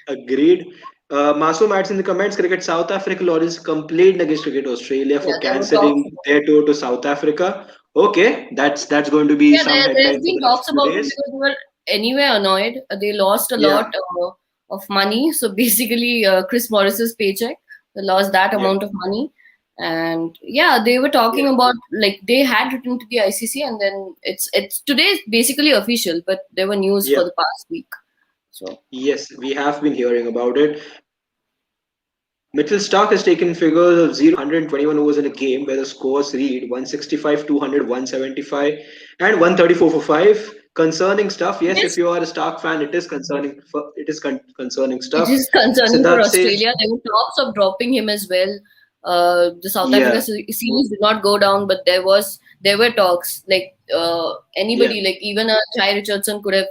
agreed. Masoom adds in the comments, cricket South Africa launches complaint against cricket Australia Yeah, for there were talks cancelling about it. their tour to South Africa. Okay, that's going to be Yeah, some there's headline for been the next talks few about it days. because they were anyway annoyed. They lost a Yeah, lot of money. So basically, Chris Morris's paycheck, they lost that yeah, amount of money. And yeah, they were talking yeah, about like they had written to the ICC, and then it's today is basically official, but there were news yeah. for the past week. So Yes, we have been hearing about it. Mitchell Stark has taken figures of 0 121 overs in a game where the scores read 165, 200, 175, and 134 for 5. Concerning stuff. It Yes, if is you are a Stark fan, it is concerning. Concerning it stuff. is concerning for Siddharth says, Australia. There were talks of dropping him as well. The South Africa yeah, series did not go down, but there were talks. Like yeah, anybody, like even a Chai Richardson could have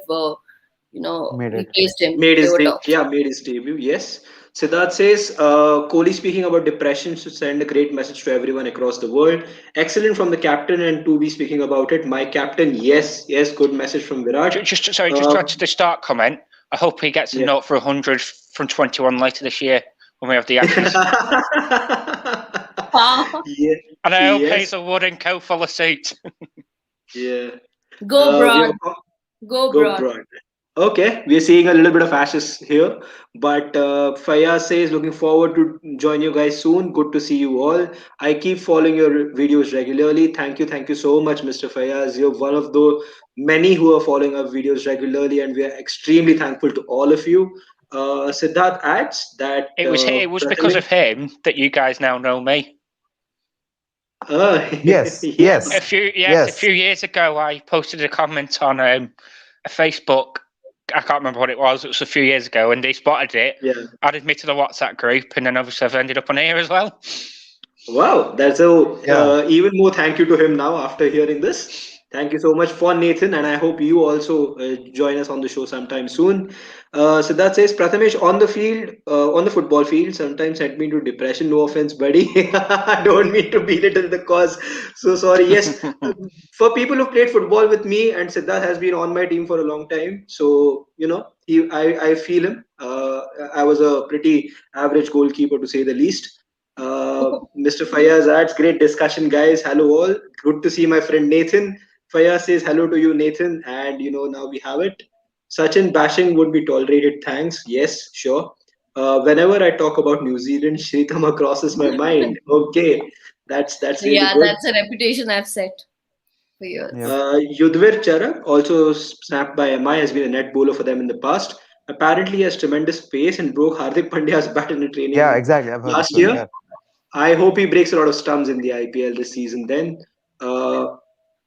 Made it. replaced him. made There his were talks. made his debut. Yes. Siddharth says, Kohli speaking about depression should send a great message to everyone across the world. Excellent from the captain, and to be speaking about it. My captain, yes, yes, good message from Virat. Just to Uh, add to the start comment, I hope he gets a yeah. note for 100 from 21 later this year when we have the Ashes. Yeah, And I hope yes, Hazel Wood and co follow suit. yeah. Go We Broad, have go go Broad. broad. Okay, we're seeing a little bit of ashes here, but Fayaz says looking forward to join you guys soon. Good to see you all. I keep following your videos regularly. Thank you so much, Mr. Fayaz. You're one of the many who are following our videos regularly, and we are extremely thankful to all of you. Siddharth adds that It was because of him that you guys now know me. Yes, yeah, yes, A few yes. years ago, I posted a comment on a Facebook. I can't remember what it was. It was a few years ago, and they spotted it, yeah. added me to the WhatsApp group, and then obviously I've ended up on here as well. Wow, that's a Yeah. even more thank you to him now after hearing this. Thank you so much for Nathan, and I hope you also join us on the show sometime soon. So that says Prathamesh on the field, on the football field, sometimes sent me into depression. No offense, buddy. I don't mean to belittle the cause. So sorry. Yes, for people who played football with me, and Siddharth has been on my team for a long time. So I feel him. I was a pretty average goalkeeper to say the least. Mr. Fayaz adds, great discussion, guys. Hello, all. Good to see my friend Nathan. Fayaz says hello to you, Nathan. And now we have it. Sachin bashing would be tolerated. Thanks. Yes, sure. Whenever I talk about New Zealand, Shritama crosses my mind. Okay, that's really Yeah, good. that's a reputation I've set for years. Yep. Yudhvir Charak, also snapped by MI, has been a net bowler for them in the past. Apparently, he has tremendous pace and broke Hardik Pandya's bat in a Yeah, training exactly. I've heard the last story. year. Yeah. I hope he breaks a lot of stumps in the IPL this season then. Uh,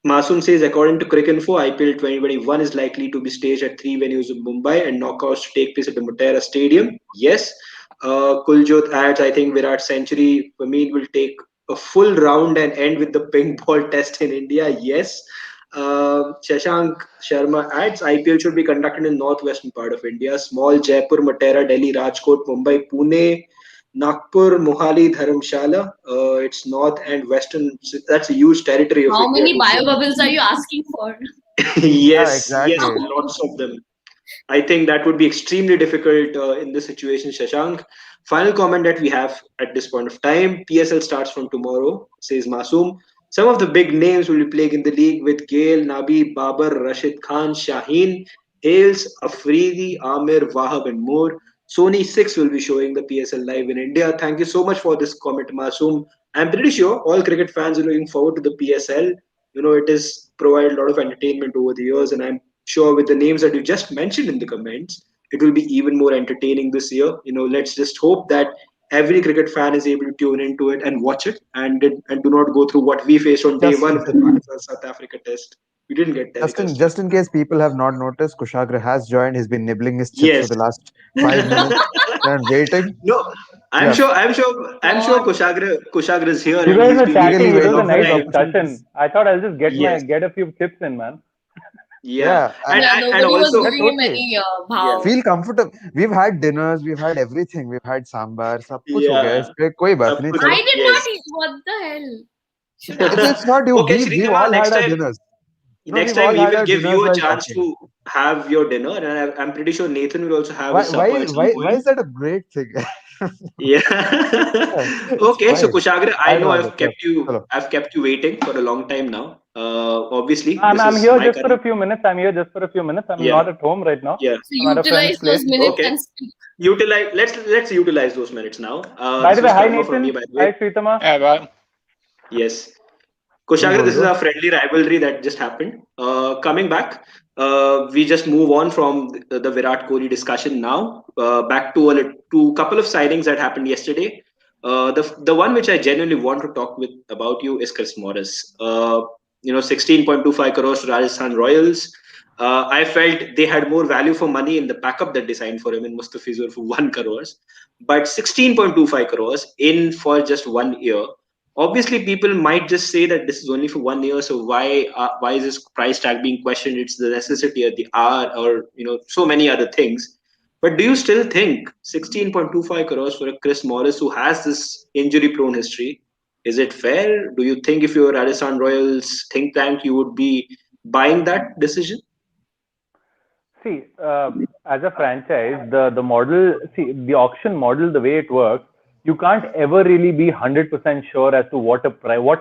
Masoom says, according to Cricinfo, IPL 2021 is likely to be staged at three venues in Mumbai and knockouts to take place at the Motera Stadium. Yes. Kuljot adds, I think Virat century for me will take a full round and end with the pink ball test in India. Yes. Shashank Sharma adds, IPL should be conducted in northwestern part of India. Small Jaipur, Motera, Delhi, Rajkot, Mumbai, Pune, Nagpur, Mohali, Dharamshala. It's north and western. That's a huge territory of How India many to bio see. bubbles are you asking for? Yeah, Yes, yes, exactly. lots of them. I think that would be extremely difficult in this situation, Shashank. Final comment that we have at this point of time: PSL starts from tomorrow, says Masoom. Some of the big names will be playing in the league with Gale, Nabi, Babar, Rashid Khan, Shaheen, Hales, Afridi, Amir, Wahab, and more. Sony 6 will be showing the PSL live in India. Thank you so much for this comment, Masoom. I'm pretty sure all cricket fans are looking forward to the PSL. It has provided a lot of entertainment over the years, and I'm sure with the names that you just mentioned in the comments, it will be even more entertaining this year. Let's just hope that every cricket fan is able to tune into it and watch it, and do not go through what we faced on day Just one of the Pakistan South Africa test. We didn't get telecast. just in case people have not noticed, Kushagra has joined. He's been nibbling his chips for Yes. the last 5 minutes and waiting. No, I'm Yeah, sure. I'm sure. God. Kushagra is here, You and guys he's were been here eagerly chatting. for It a was a waiting long for his nice time. discussion. opportunities. I thought I'll just Yes. get a few tips in, man. Yeah. Yeah, And and Yeah, and, and nobody was also, yeah, giving him totally. any yeah, bhav. Feel comfortable. We've had dinners, we've had everything. We've had sambar, सब कुछ हो गया है. yeah. इस पे कोई बात Sab नहीं, kuch, चलो. I did yes. not eat. What the hell? Shut up. It's not you. Okay, We've Sridhama, all had our dinners. No, next we've time all we had will our give dinners you a while chance talking. to have your dinner, and I'm pretty sure Nathan will also have his supper at some Why point. is that a great thing? Yeah. It's Okay, so fine. Kushagra, I I'd know want it. Yes. Hello. I've kept you waiting for a long time now. Obviously, I'm this I'm is here my just for a current. few minutes. I'm here just for a few minutes. I'm Yeah, not at home right now. yeah. So I'm at a friend's utilize place. those minutes Okay. and speak. Utilize. Let's utilize those minutes now. By This the way, was hi karma from me, Nathan. by the way. Hi Sritama. Yeah, right. Yes. Bol Kushagra, bol this is do. a friendly rivalry that just happened. Coming back, we just move on from the Virat Kohli discussion now. Back to a couple of signings that happened yesterday. The one which I genuinely want to talk with about you is Chris Morris. 16.25 crores to Rajasthan Royals. I felt they had more value for money in the backup that they signed for him in Mustafizur for 1 crores. But 16.25 crores in for just 1 year. Obviously, people might just say that this is only for 1 year. So why is this price tag being questioned? It's the necessity of the hour, or so many other things. But do you still think 16.25 crores for a Chris Morris who has this injury prone history? Is it fair? Do you think if you were Rajasthan Royals think tank, you would be buying that decision? See, as a franchise, the model, see, the auction model, the way it works, you can't ever really be 100% sure as to what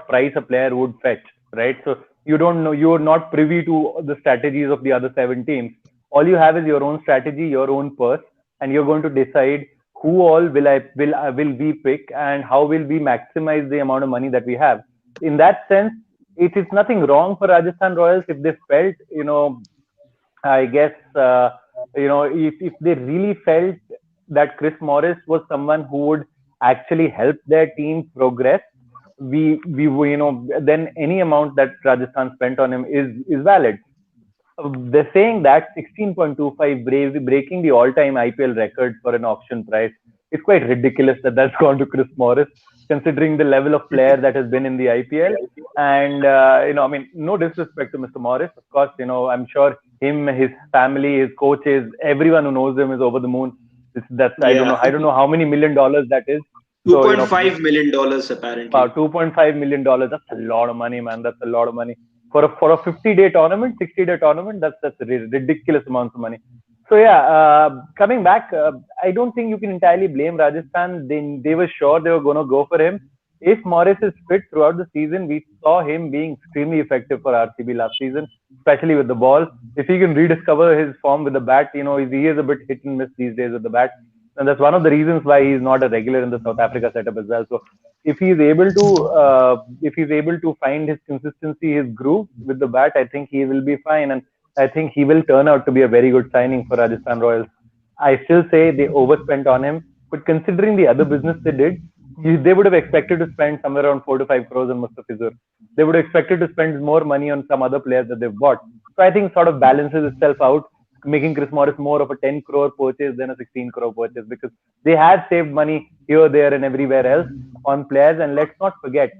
price a player would fetch, right? So you don't know, you're not privy to the strategies of the other 7 teams. All you have is your own strategy, your own purse, and you're going to decide who all will we pick and how will we maximize the amount of money that we have. In that sense, it is nothing wrong for Rajasthan Royals if they felt, I guess, if they really felt that Chris Morris was someone who would actually help their team progress, then any amount that Rajasthan spent on him is valid. They're saying that 16.25 breaking the all-time IPL record for an auction price. It's quite ridiculous that that's gone to Chris Morris, considering the level of player that has been in the IPL. And I mean, no disrespect to Mr. Morris, of course. I'm sure him, his family, his coaches, everyone who knows him is over the moon. I don't know how many $1 million that is. $2.5 million apparently. About $2.5 million. That's a lot of money, man. That's a lot of money for a 50-day tournament, 60-day tournament. That's a ridiculous amount of money. So yeah, coming back, I don't think you can entirely blame Rajasthan. They were sure they were going to go for him. If Morris is fit throughout the season, we saw him being extremely effective for RCB last season, especially with the ball. If he can rediscover his form with the bat, he is a bit hit and miss these days with the bat. And that's one of the reasons why he's not a regular in the South Africa setup as well. So if he's able to find his consistency, his groove with the bat, I think he will be fine. And I think he will turn out to be a very good signing for Rajasthan Royals. I still say they overspent on him, but considering the other business they did, they would have expected to spend somewhere around 4 to 5 crores on Mustafizur. They would have expected to spend more money on some other players that they've bought. So I think sort of balances itself out, making Chris Morris more of a 10 crore purchase than a 16 crore purchase, because they have saved money here, there, and everywhere else on players. And let's not forget,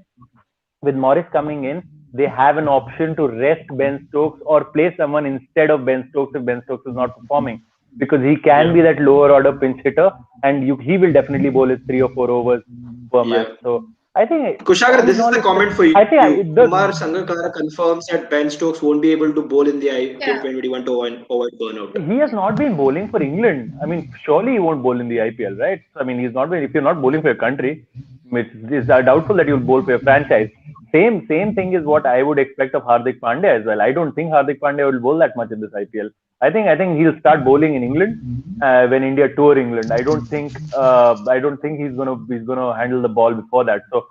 with Morris coming in, they have an option to rest Ben Stokes or play someone instead of Ben Stokes if Ben Stokes is not performing, because he can be that lower order pinch hitter, and he will definitely bowl his 3 or 4 overs per match. So I think, Kushagra, this is the comment for you. I think Kumar Sangakkara confirms that Ben Stokes won't be able to bowl in the IPL 2021 to avoid burnout. He has not been bowling for England. I mean, surely he won't bowl in the IPL, right? I mean, he's not been. If you're not bowling for your country, it's doubtful that you'll bowl for your franchise. Same thing is what I would expect of Hardik Pandya as well. I don't think Hardik Pandya will bowl that much in this IPL. I think he'll start bowling in England when India tour England. I don't think he's gonna handle the ball before that. So,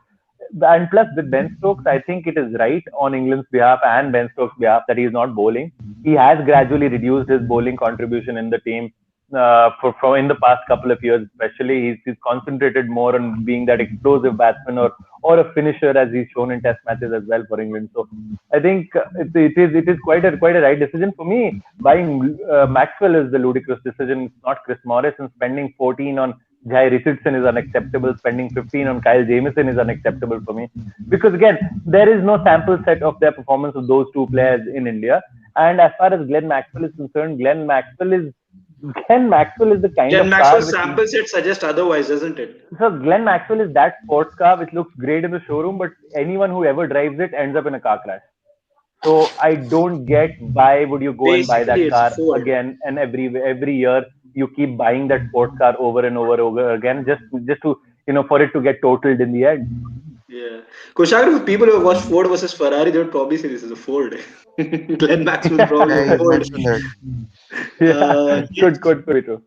and plus with Ben Stokes, I think it is right on England's behalf and Ben Stokes' behalf that he is not bowling. He has gradually reduced his bowling contribution in the team. For in the past couple of years, especially, he's concentrated more on being that explosive batsman or a finisher, as he's shown in Test matches as well for England. So I think it is quite a right decision for me. Buying Maxwell is the ludicrous decision. It's not Chris Morris, and spending 14 on Jai Richardson is unacceptable. Spending 15 on Kyle Jamieson is unacceptable for me, because again, there is no sample set of their performance of those two players in India. And as far as Glenn Maxwell is concerned, Glenn Maxwell is the kind Glenn of Maxwell's car sample set suggests otherwise, doesn't it? so Glenn Maxwell is that sports car which looks great in the showroom, but anyone who ever drives it ends up in a car crash. So I don't get why would you go and buy that Basically, car it's Ford. again, and every year you keep buying that sports car over and over again, just to for it to get totaled in the end. Yeah. Kushagra, for people who have watched Ford versus Ferrari, they would probably say this is a Ford. Glenn Maxwell probably Yeah, a you Ford. mentioned that. Yeah, Yes. could be true.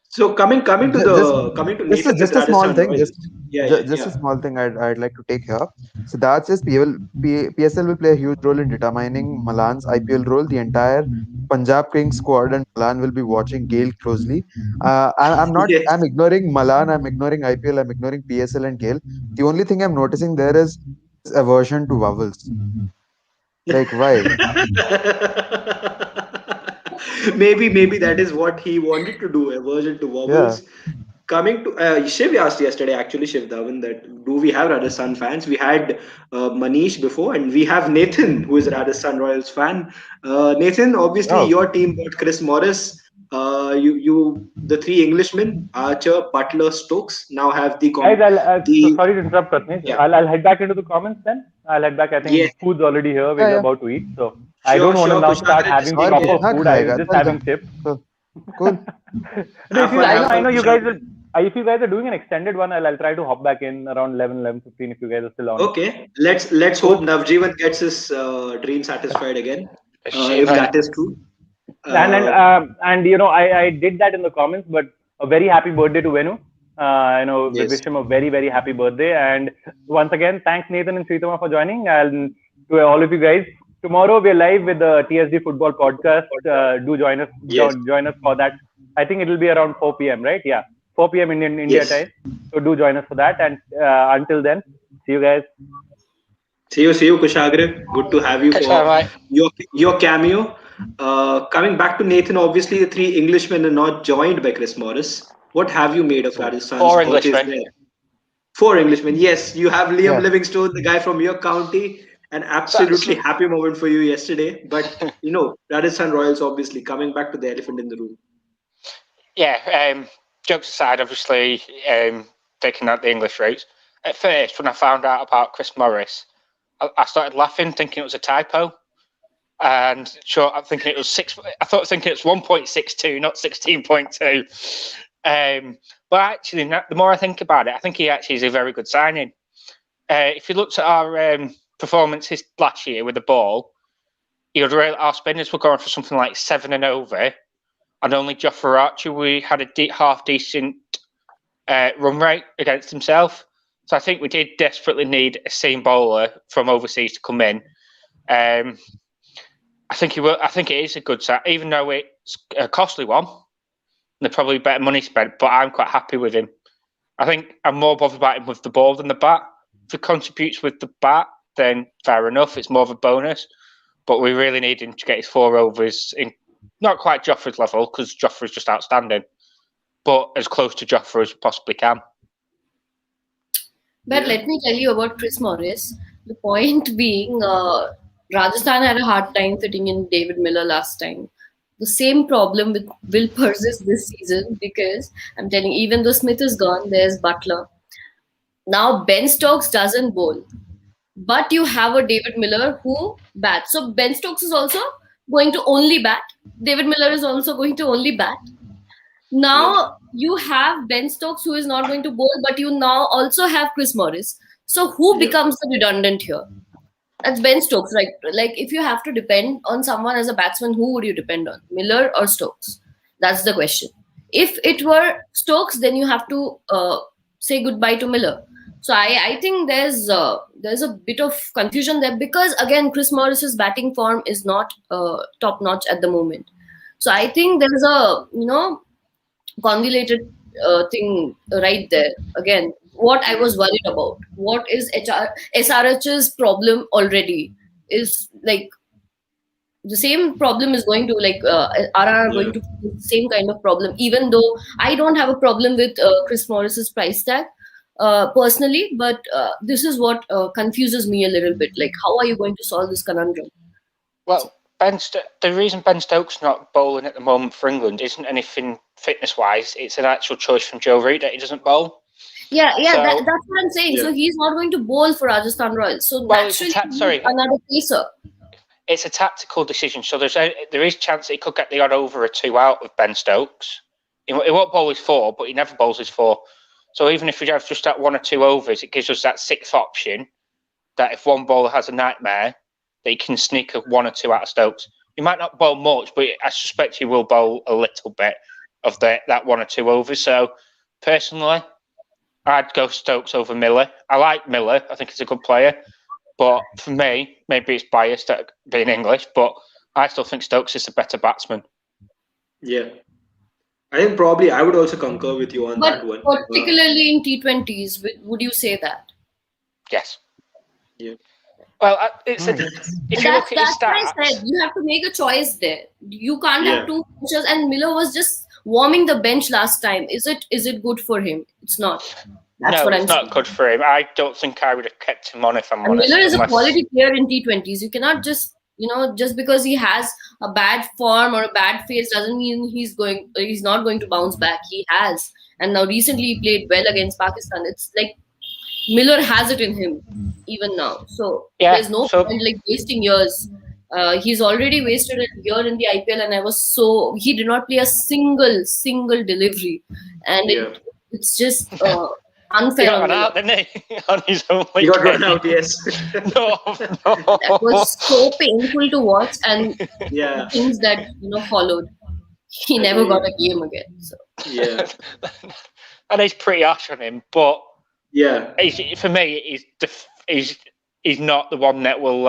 So coming to Just, make up this just a small Rajasthan thing. Royals. Just Yeah. a small thing I'd like to take here. So that's just PSL will play a huge role in determining Malan's IPL role. The entire Punjab Kings squad and Malan will be watching Gale closely. I'm not. Yes. I'm ignoring Malan. I'm ignoring IPL. I'm ignoring PSL and Gale. The only thing I'm noticing there is aversion to vowels. Like why? Maybe that is what he wanted to do, aversion to Yeah. wobbles. Coming to Shiv asked yesterday, actually, Shiv Dhawan, that do we have Rajasthan fans? We had Manish before, and we have Nathan, who is a Rajasthan Royals fan. Nathan, obviously, Oh, your team got Chris Morris. The three Englishmen, Archer, Butler, Stokes, now have Guys, so the sorry to interrupt, Pratnesh. yeah, I'll head back into the comments then. I'll head back. I yeah, think food's already here. yeah, We're yeah. about to eat. So I don't want to sure. now start Kushagra just having और came proper here. कितना food. I'm खाएगा? just चल जा. having chips. Cool. Cool. Have I know fun, you guys Kushagra. if you guys are doing an extended one, I'll try to hop back in around 11:15 if you guys are still on. Okay, let's hope Cool. Navjeevan gets his dream satisfied again, Same, if that is true. And I did that in the comments, but a very happy birthday to Venu. We Yes, wish him a very very happy birthday. And once again, thanks Nathan and Sritama for joining, and to all of you guys. Tomorrow we're live with the TSD Football Podcast. Do join us. yes, Join us for that. I think it will be around 4 p.m. Right? Yeah, 4 p.m. India yes. time. So do join us for that. And until then, see you guys. See you, Kushagra. Good to have you Catch you, for mate. your cameo. Coming back to Nathan, obviously the three Englishmen are not joined by Chris Morris. What have you made of Rajasthan's 4 purchase Englishmen. there? Four Englishmen. Yes, you have Liam Yeah. Livingstone, the guy from your county. An absolutely happy moment for you yesterday. But Rajasthan Royals obviously coming back to the elephant in the room. Yeah, jokes aside, obviously, taking out the English route. At first, when I found out about Chris Morris, I started laughing, thinking it was a typo. And sure, I'm thinking it was thinking it's 1.62, not 16.2. But actually, the more I think about it, I think he actually is a very good signing. If you looked at our performances last year with the ball, our spinners were going for something like 7 and over, and only Jofra Archer we had a half decent run rate against himself. So I think we did desperately need a seam bowler from overseas to come in. I think it is a good sign, even though it's a costly one. There's probably better money spent, but I'm quite happy with him. I think I'm more bothered about him with the ball than the bat. If he contributes with the bat, then fair enough. It's more of a bonus. But we really need him to get his 4 overs in, not quite Jofra's level, because Jofra's just outstanding, but as close to Jofra as we possibly can. But let me tell you about Chris Morris. The point being, Rajasthan had a hard time fitting in David Miller last time. The same problem will persist this season because I'm telling you, even though Smith is gone, there's Butler. Now Ben Stokes doesn't bowl, but you have a David Miller who bats. So Ben Stokes is also going to only bat. David Miller is also going to only bat. Now you have Ben Stokes who is not going to bowl, but you now also have Chris Morris. So who becomes the redundant here? That's Ben Stokes, right? Like if you have to depend on someone as a batsman, who would you depend on? Miller or Stokes? That's the question. If it were Stokes, then you have to say goodbye to Miller. So I think there's a bit of confusion there because again Chris Morris's batting form is not top notch at the moment. So I think there's a convoluted thing right there. Again, what I was worried about, what is SRH's problem already is like the same problem is going to RR going to face the same kind of problem. Even though I don't have a problem with Chris Morris's price tag personally, but this is what confuses me a little bit. Like, how are you going to solve this conundrum? Well, the reason Ben Stokes not bowling at the moment for England isn't anything fitness-wise. It's an actual choice from Joe Root that he doesn't bowl. Yeah, So- that's what I'm saying. So he's not going to bowl for Rajasthan Royals. So Well, it's naturally, another pacer. It's a tactical decision. So there is chance that he could get the odd over or 2 out with Ben Stokes. He won't bowl his 4, but he never bowls his 4. So even if we have just that 1 or 2 overs, it gives us that 6th option that if one bowler has a nightmare, that he can sneak a 1 or 2 out of Stokes. He might not bowl much, but I suspect he will bowl a little bit of that 1 or 2 overs. So personally, I'd go Stokes over Miller. I like Miller. I think he's a good player. But for me, maybe it's biased at being English, but I still think Stokes is the better batsman. Yeah. I think probably I would also concur with you on that But one. particularly in T20s, would you say that? Yes. Yeah. Well, if And you look at his that's what I stats, said. You have to make a choice there. You can't Yeah. have two coaches. And Miller was just warming the bench last time. Is it good for him? It's not. That's no, what it's I'm not saying. good for him. I don't think I would have kept him on if I'm And honest. Miller is a unless- quality player in T20s. You cannot just just because he has a bad form or a bad phase doesn't mean he's not going to bounce back. He has, and now recently he played well against Pakistan. It's like Miller has it in him even now. So Yeah, there's no so- point like wasting years. He's already wasted a year in the IPL, and he did not play a single delivery, and Yeah. it's just he unfair got on run Miller. out, didn't he? On his own He got wicket. run out, yes. No. That was so painful to watch, and Yeah. the things that followed. He never got a game again. So Yeah. And it's pretty harsh on him, but Yeah. for me, he's not the one that will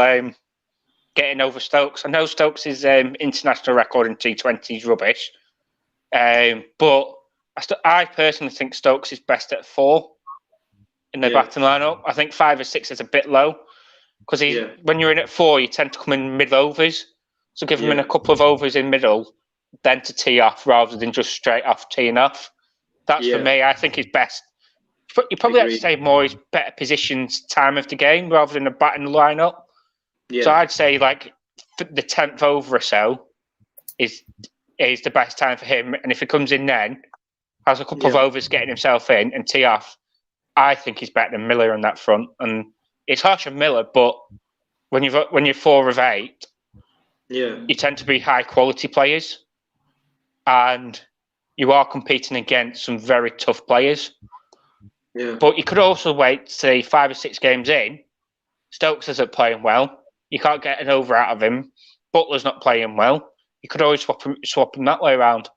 get in over Stokes. I know Stokes' international record in T20 is rubbish, but I personally think Stokes is best at 4 in the Yeah. batting lineup. I think 5 or 6 is a bit low because when you're in at 4, you tend to come in mid overs. So give him in a couple of overs in middle, then to tee off rather than just straight off teeing off. That's for me. I think he's best. You probably have to say more his better positions time of the game rather than a batting lineup. Yeah. So I'd say like the 10th over or so is the best time for him. And if he comes in then, has a couple of overs getting himself in and tee off, I think he's better than Miller on that front. And it's harsh on Miller, but when you're 4 of 8, you tend to be high quality players, and you are competing against some very tough players. Yeah. But you could also wait, say 5 or 6 games in, Stokes isn't playing well. You can't get an over out of him. Butler's not playing well. You could always swap him that way around.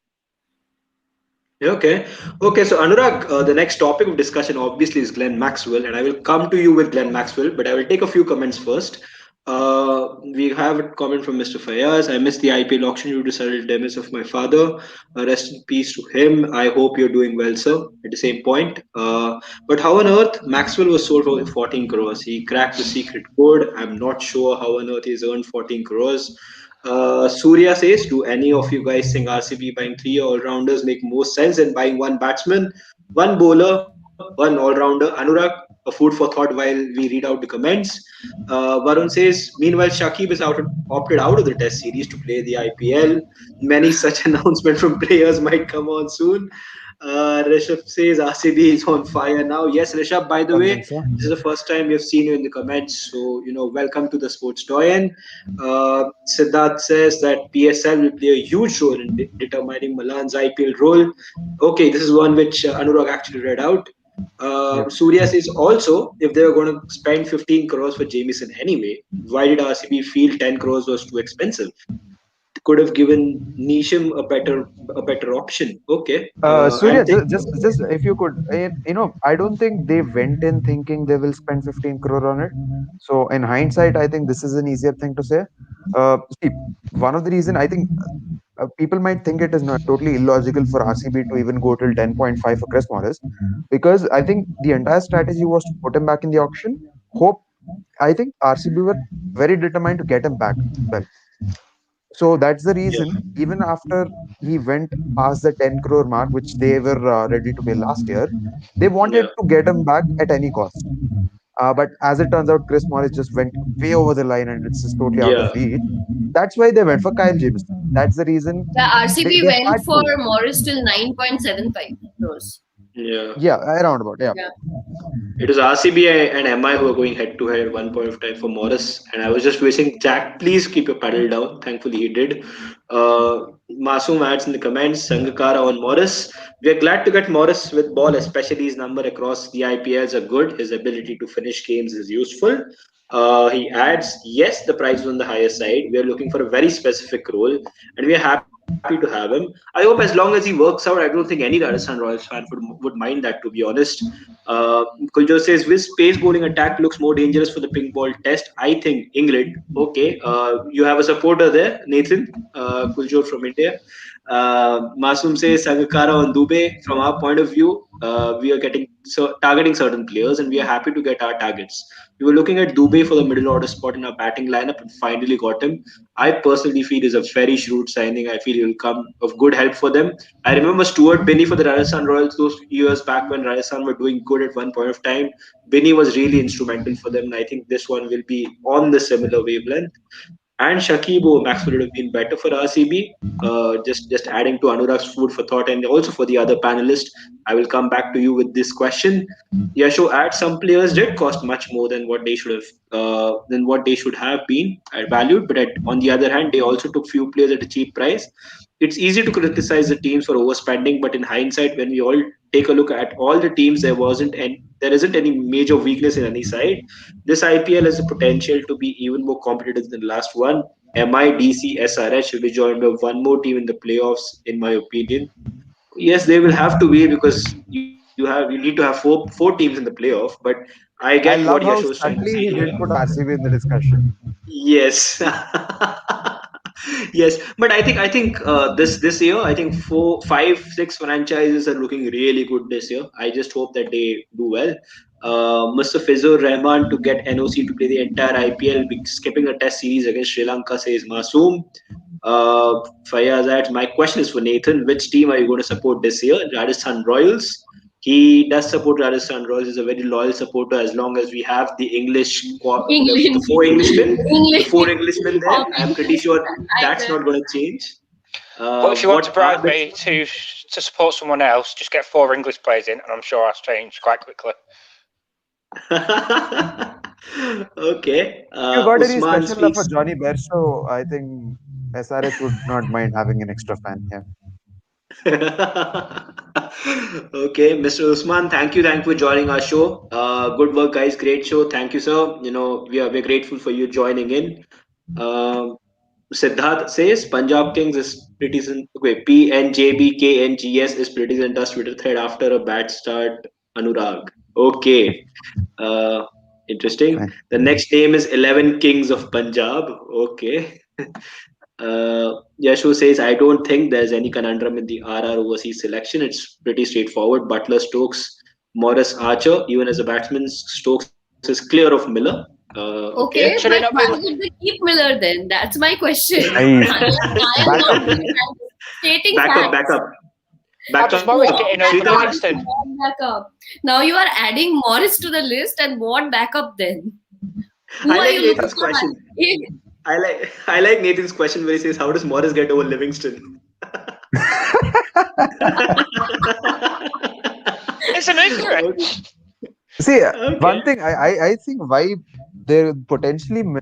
Okay. So Anurag, the next topic of discussion obviously is Glenn Maxwell, and I will come to you with Glenn Maxwell, but I will take a few comments first. We have a comment from Mr. Fayaz. I missed the IPL auction due to sudden demise of my father. Rest in peace to him. I hope you're doing well, sir. At the same point. But how on earth Maxwell was sold for 14 crores? He cracked the secret code. I'm not sure how on earth he's earned 14 crores. Surya says, do any of you guys think RCB buying 3 all-rounders make more sense than buying 1 batsman, 1 bowler, 1 all-rounder? Anurag, a food for thought while we read out the comments. Varun says, meanwhile, Shakib is opted out of the Test series to play the IPL. Many such announcements from players might come on soon. Rishabh says RCB is on fire now. Yes, Rishabh, by the way, this is the first time we've seen you in the comments. So, welcome to the Sports Doyen. Siddharth says that PSL will play a huge role in determining Malan's IPL role. Okay, this is one which Anurag actually read out. Surya says also, if they were going to spend 15 crores for Jamieson anyway, why did RCB feel 10 crores was too expensive? Could have given Nisham a better option. Okay. Surya, just if you could, I don't think they went in thinking they will spend 15 crore on it. So in hindsight, I think this is an easier thing to say. See, one of the reason I think people might think it is not totally illogical for RCB to even go till 10.5 for Chris Morris, because I think the entire strategy was to put him back in the auction. I think RCB were very determined to get him back. Well, so that's the reason, even after he went past the 10 crore mark, which they were ready to pay last year, they wanted to get him back at any cost. But as it turns out, Chris Morris just went way over the line and it's just totally out of reach. That's why they went for Kyle Jamieson. That's the reason. the RCB they went had for to. Morris till 9.75 crores. Yeah, around about. Yeah. It was RCB and MI who were going head to head at one point of time for Morris, and I was just wishing Jack, please keep your paddle down. Thankfully, he did. Masoom adds in the comments, Sangakara on Morris. We are glad to get Morris with ball, especially his number across the IPLs are good. His ability to finish games is useful. He adds, yes, the price is on the higher side. We are looking for a very specific role, and we are happy to have him. I hope as long as he works out, I don't think any Rajasthan Royals fan would mind that, to be honest. Uh, Kuljo says, which pace bowling attack looks more dangerous for the pink ball test? I think England. Okay, you have a supporter there, Nathan. Kuljo from India. Masoom says Sangakara on Dubey. From our point of view, we are getting targeting certain players, and we are happy to get our targets. We were looking at Dubey for the middle order spot in our batting lineup, and finally got him. I personally feel is a very shrewd signing. I feel he will come of good help for them. I remember Stuart Binney for the Rajasthan Royals those years back when Rajasthan were doing good at one point of time. Binney was really instrumental for them, and I think this one will be on the similar wavelength. And Shakib or Maxwell would have been better for RCB. Just adding to Anurag's food for thought, and also for the other panelists. I will come back to you with this question. Yasho, add some players did cost much more than what they should have been valued, but on the other hand, they also took few players at a cheap price. It's easy to criticize the teams for overspending, but in hindsight, when we all take a look at all the teams, there isn't any major weakness in any side. This IPL has the potential to be even more competitive than the last one. MIDC SRH will be joined by one more team in the playoffs, in my opinion. Yes, they will have to be because you need to have four teams in the playoff. But I get I what love Yasho how is trying to say subtly he here. didn't put RCB in the discussion. Yes. Yes, but I think this year I think four, five, six franchises are looking really good this year. I just hope that they do well. Mr. Fizur Rahman to get NOC to play the entire IPL, skipping a test series against Sri Lanka, says Masoom. Fayaz adds, my question is for Nathan. Which team are you going to support this year? Rajasthan Royals. He does support Rajasthan Royals. He's a very loyal supporter as long as we have the England. the four Englishmen, the England. four Englishmen there. I'm pretty sure I that's know. not going to change. But if you want to What are bribe me to support someone else, just get 4 English players in, and I'm sure that's changed quite quickly. the okay? If you got any Usman special love for speaks. Johnny Berso, I think SRH would not mind having an extra fan here. Okay, Mr. Usman, thank you for joining our show. Good work, guys. Great show. Thank you, sir. We're grateful for you joining in. Um, Siddharth says Punjab Kings is pretty okay. PNJBKNGS is pretty Zinta's Twitter thread after a bad start. Anurag. Okay. Uh, Interesting. Fine. The next name is 11 Kings of Punjab. Okay. Yashu says, I don't think there's any conundrum in the RR overseas selection. It's pretty straightforward. Butler, Stokes, Morris, Archer. Even as a batsman, Stokes is clear of Miller. Okay. Okay, Should but it not why be? would they keep Miller then? That's my question. Nice. I am Back not up. stating Back up, facts. back up. How Back does up. Morris What get in over backup? Livingston? What backup? Now you are adding Morris to the list, and what backup then? Who I are like you Nathan's looking at? question. I like Nathan's question where he says, how does Morris get over Livingston? It's an ignorant. Okay. See, Okay. one thing I think why there potentially may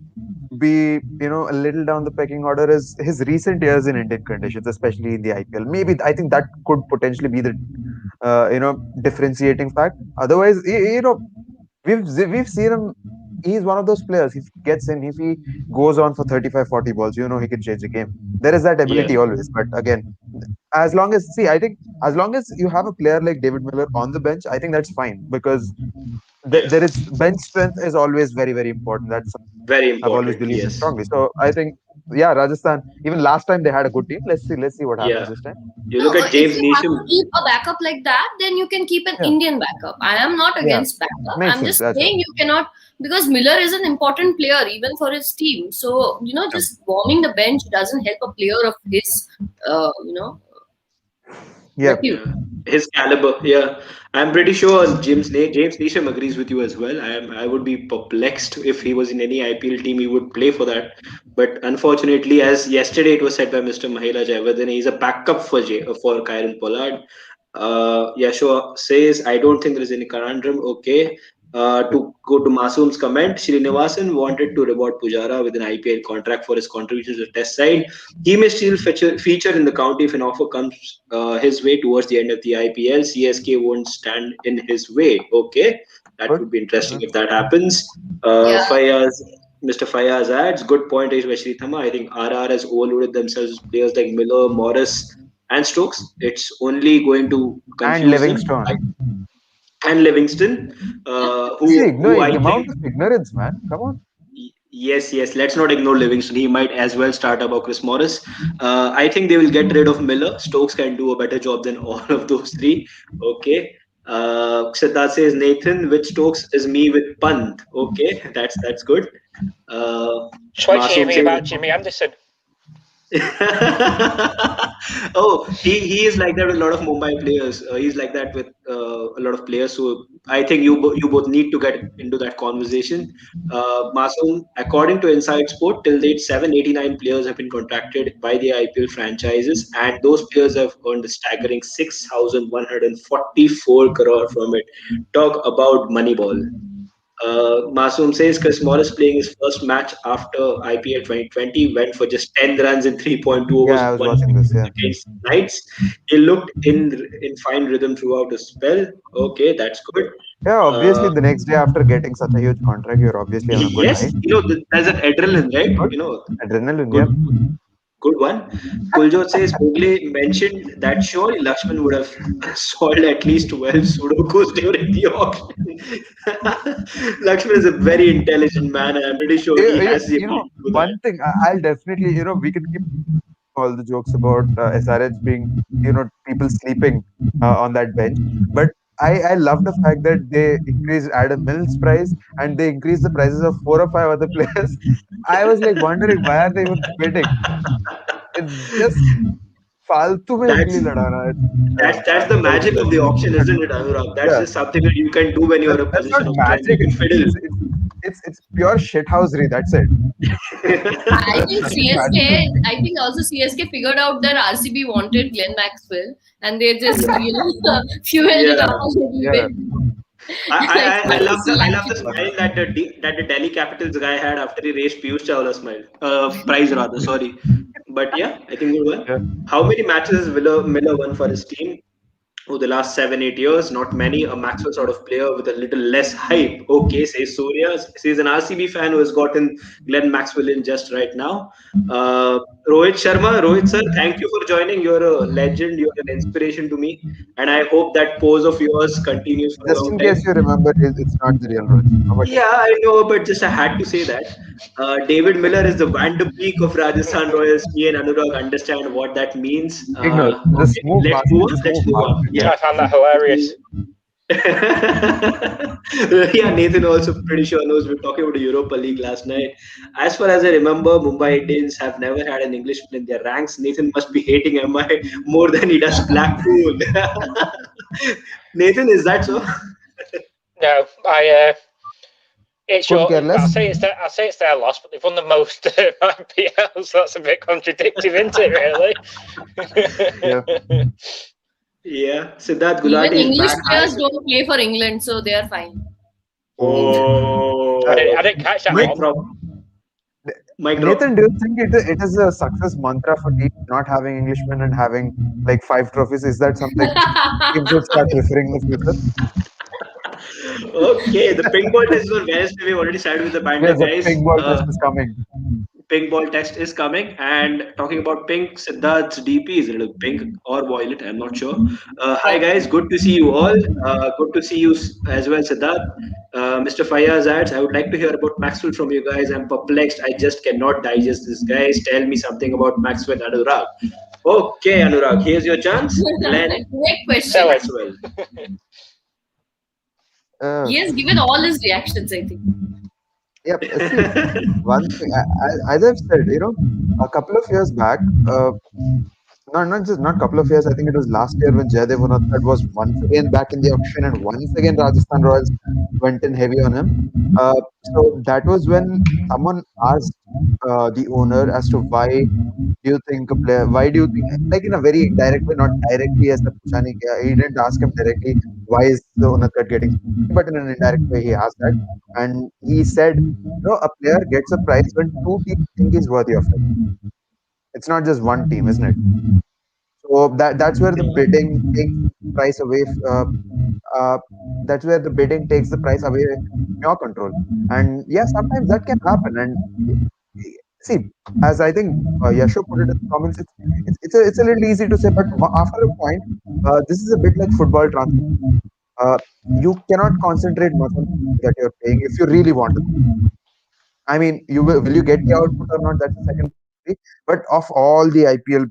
be a little down the pecking order is his recent years in Indian conditions, especially in the IPL. Maybe I think that could potentially be the differentiating fact. Otherwise, we've seen him. He's one of those players. If he gets in, if he goes on for 35, 40 balls, he can change the game. There is that Yeah. ability always. But again, I think as long as you have a player like David Miller on the bench, I think that's fine because Yeah. there is bench strength is always very, very important. That's something Very I've always important. believed in Yes. strongly. So I think, yeah, Rajasthan. Even last time they had a good team. Let's see what happens Yeah. this time. You No, look at if James you have Neesham. to keep a backup like that, then you can keep an Yeah, Indian backup. I am not yeah, against backup. makes I'm sense. just That's right. saying you cannot, because Miller is an important player even for his team. So, Yeah, just warming the bench doesn't help a player of his, yeah. repute. Yeah. His caliber. Yeah. I'm pretty sure James Neesham agrees with you as well. I would be perplexed if he was in any IPL team he would play for that. But unfortunately, as yesterday it was said by Mr. Mahela Jayawardene, he's a backup for Kyron Pollard. Yashua says, I don't think there is any conundrum. Okay. To go to Masoom's comment, Srinivasan wanted to reward Pujara with an IPL contract for his contributions to the test side. He may still feature in the county if an offer comes his way towards the end of the IPL. CSK won't stand in his way. Okay, that Good. would be interesting Good. if that happens. Yeah. Mr. Fayaz adds, good point, Rashid Thama. I think RR has overloaded themselves with players like Miller, Morris, and Stokes. It's only going to And confuse them. Livingstone. and Livingston, No, who I the amount think. of ignorance, man. Come on. Yes, yes. Let's not ignore Livingston. He might as well start above Chris Morris. I think they will get rid of Miller. Stokes can do a better job than all of those three. Okay. Siddharth says Nathan with Stokes is me with Pant. Okay, that's good. Just wait till you Masoom hear says. about Jimmy Anderson. Oh, he is like that with a lot of Mumbai players. He's like that with a lot of players. So I think you both need to get into that conversation. Masoom, according to Inside Sport, till date, 789 players have been contracted by the IPL franchises, and those players have earned a staggering 6,144 crore from it. Talk about Moneyball. Masoom says Chris Morris playing his first match after IPL 2020 went for just 10 runs in 3.2 overs, Yeah, I was one watching this. Yeah. against Knights. He looked in fine rhythm throughout the spell. Okay, that's good. Yeah, obviously, Uh, the next day after getting such a huge contract, you're obviously on a good yes, high. there's an adrenaline, right? Good. Adrenaline, Good, yeah. good one. Kuljot says Bogle mentioned that surely Lakshman would have solved at least 12 Sudokus during the auction. Lakshman is a very intelligent man, and I'm pretty sure he has the ability to do that. One thing I'll definitely, we can keep all the jokes about SRH being, people sleeping on that bench. But I love the fact that they increased Adam Mills' price and they increased the prices of 4 or 5 other players. I was like wondering why are they even bidding? It's just फालतू में उंगली That's लड़ाना. that's the Very magic of the embarrassing. auction, isn't it, Anurag? That's Yeah, just something that you can do when you're in a that's not position of strength. You magic. can fiddle. It's pure shithousery. That's it. I think Nothing magical. CSK. I think also CSK figured out that RCB wanted Glenn Maxwell, and they just fueled it Yeah. up a little Yeah. bit. Like I love fantasy, I love the actually. smile that that the Delhi Capitals guy had after he raised Piyush Chawla smile. Prize rather, sorry. But yeah, I think good one. Yeah. How many matches has Miller won for his team? Oh, the last 7 8 years, not many. A Maxwell sort of player with a little less hype. Okay, says Surya. Says an RCB fan who has gotten Glenn Maxwell in just right now. Rohit Sharma, Rohit sir, thank you for joining. You're a legend. You're an inspiration to me, and I hope that pose of yours continues for a Just long in time. case you remember, it's not the real Rohit Sharma, but Yeah, I know, but just I had to say that. David Miller is the Van de Beek of Rajasthan Royals. Me and Anurag understand what that means. ignore the Okay, smooth let's market. move on. Just Let's move move on. market. Yeah. I found that hilarious. Yeah, Nathan also pretty sure knows we were talking about the Europa League last night. As far as I remember, Mumbai Indians have never had an Englishman in their ranks. Nathan must be hating MI more than he does Blackpool. Nathan, is that so? No, it's Couldn't your. care less. I say it's their loss, but they've won the most IPL, so that's a bit contradictory, isn't it? Really? Yeah. Yeah, Siddharth Even Gulati is English back. players don't play for England, so they are fine. Oh, I didn't catch that mic one. drop. Mic drop. Nathan, do you think it is a success mantra for teams not having Englishmen and having like 5 trophies? Is that something teams would start preferring in the future? Okay, the ping ball test is on Wednesday. We've already started with the banter, Yes, a guys. pink ball test is coming. Pink ball test is coming. And talking about pink, Siddharth's DP is a little pink or violet. I'm not sure. Hi, guys. Good to see you all. Good to see you as well, Siddharth. Mr. Fayaz adds, I would like to hear about Maxwell from you guys. I'm perplexed. I just cannot digest this, guys. Tell me something about Maxwell, Anurag. Okay, Anurag, here's your chance. Glenn Great question. Sell it. Maxwell. He has given all his reactions, I think. Yep. See, one thing, as I've said, a couple of years back, not couple of years. I think it was last year when Jaydev Unathad was once again back in the auction, and once again Rajasthan Royals went in heavy on him. So that was when someone asked the owner as to why do you think a player? Why do you think, like in a very indirect way, not directly as the Puchani, he didn't ask him directly why is the Unathad getting, but in an indirect way he asked that, and he said, a player gets a price when 2 teams think he's worthy of it. It's not just one team, isn't it? So that's where the bidding takes price away. That's where the bidding takes the price away from your control. And yeah, sometimes that can happen. And see, as I think Yasho put it in the comments, it's a little easy to say, but after a point, this is a bit like football transfer. you cannot concentrate much on that you're paying if you really want to. I mean, will you get the output or not? That's the second thing. But of all the IPL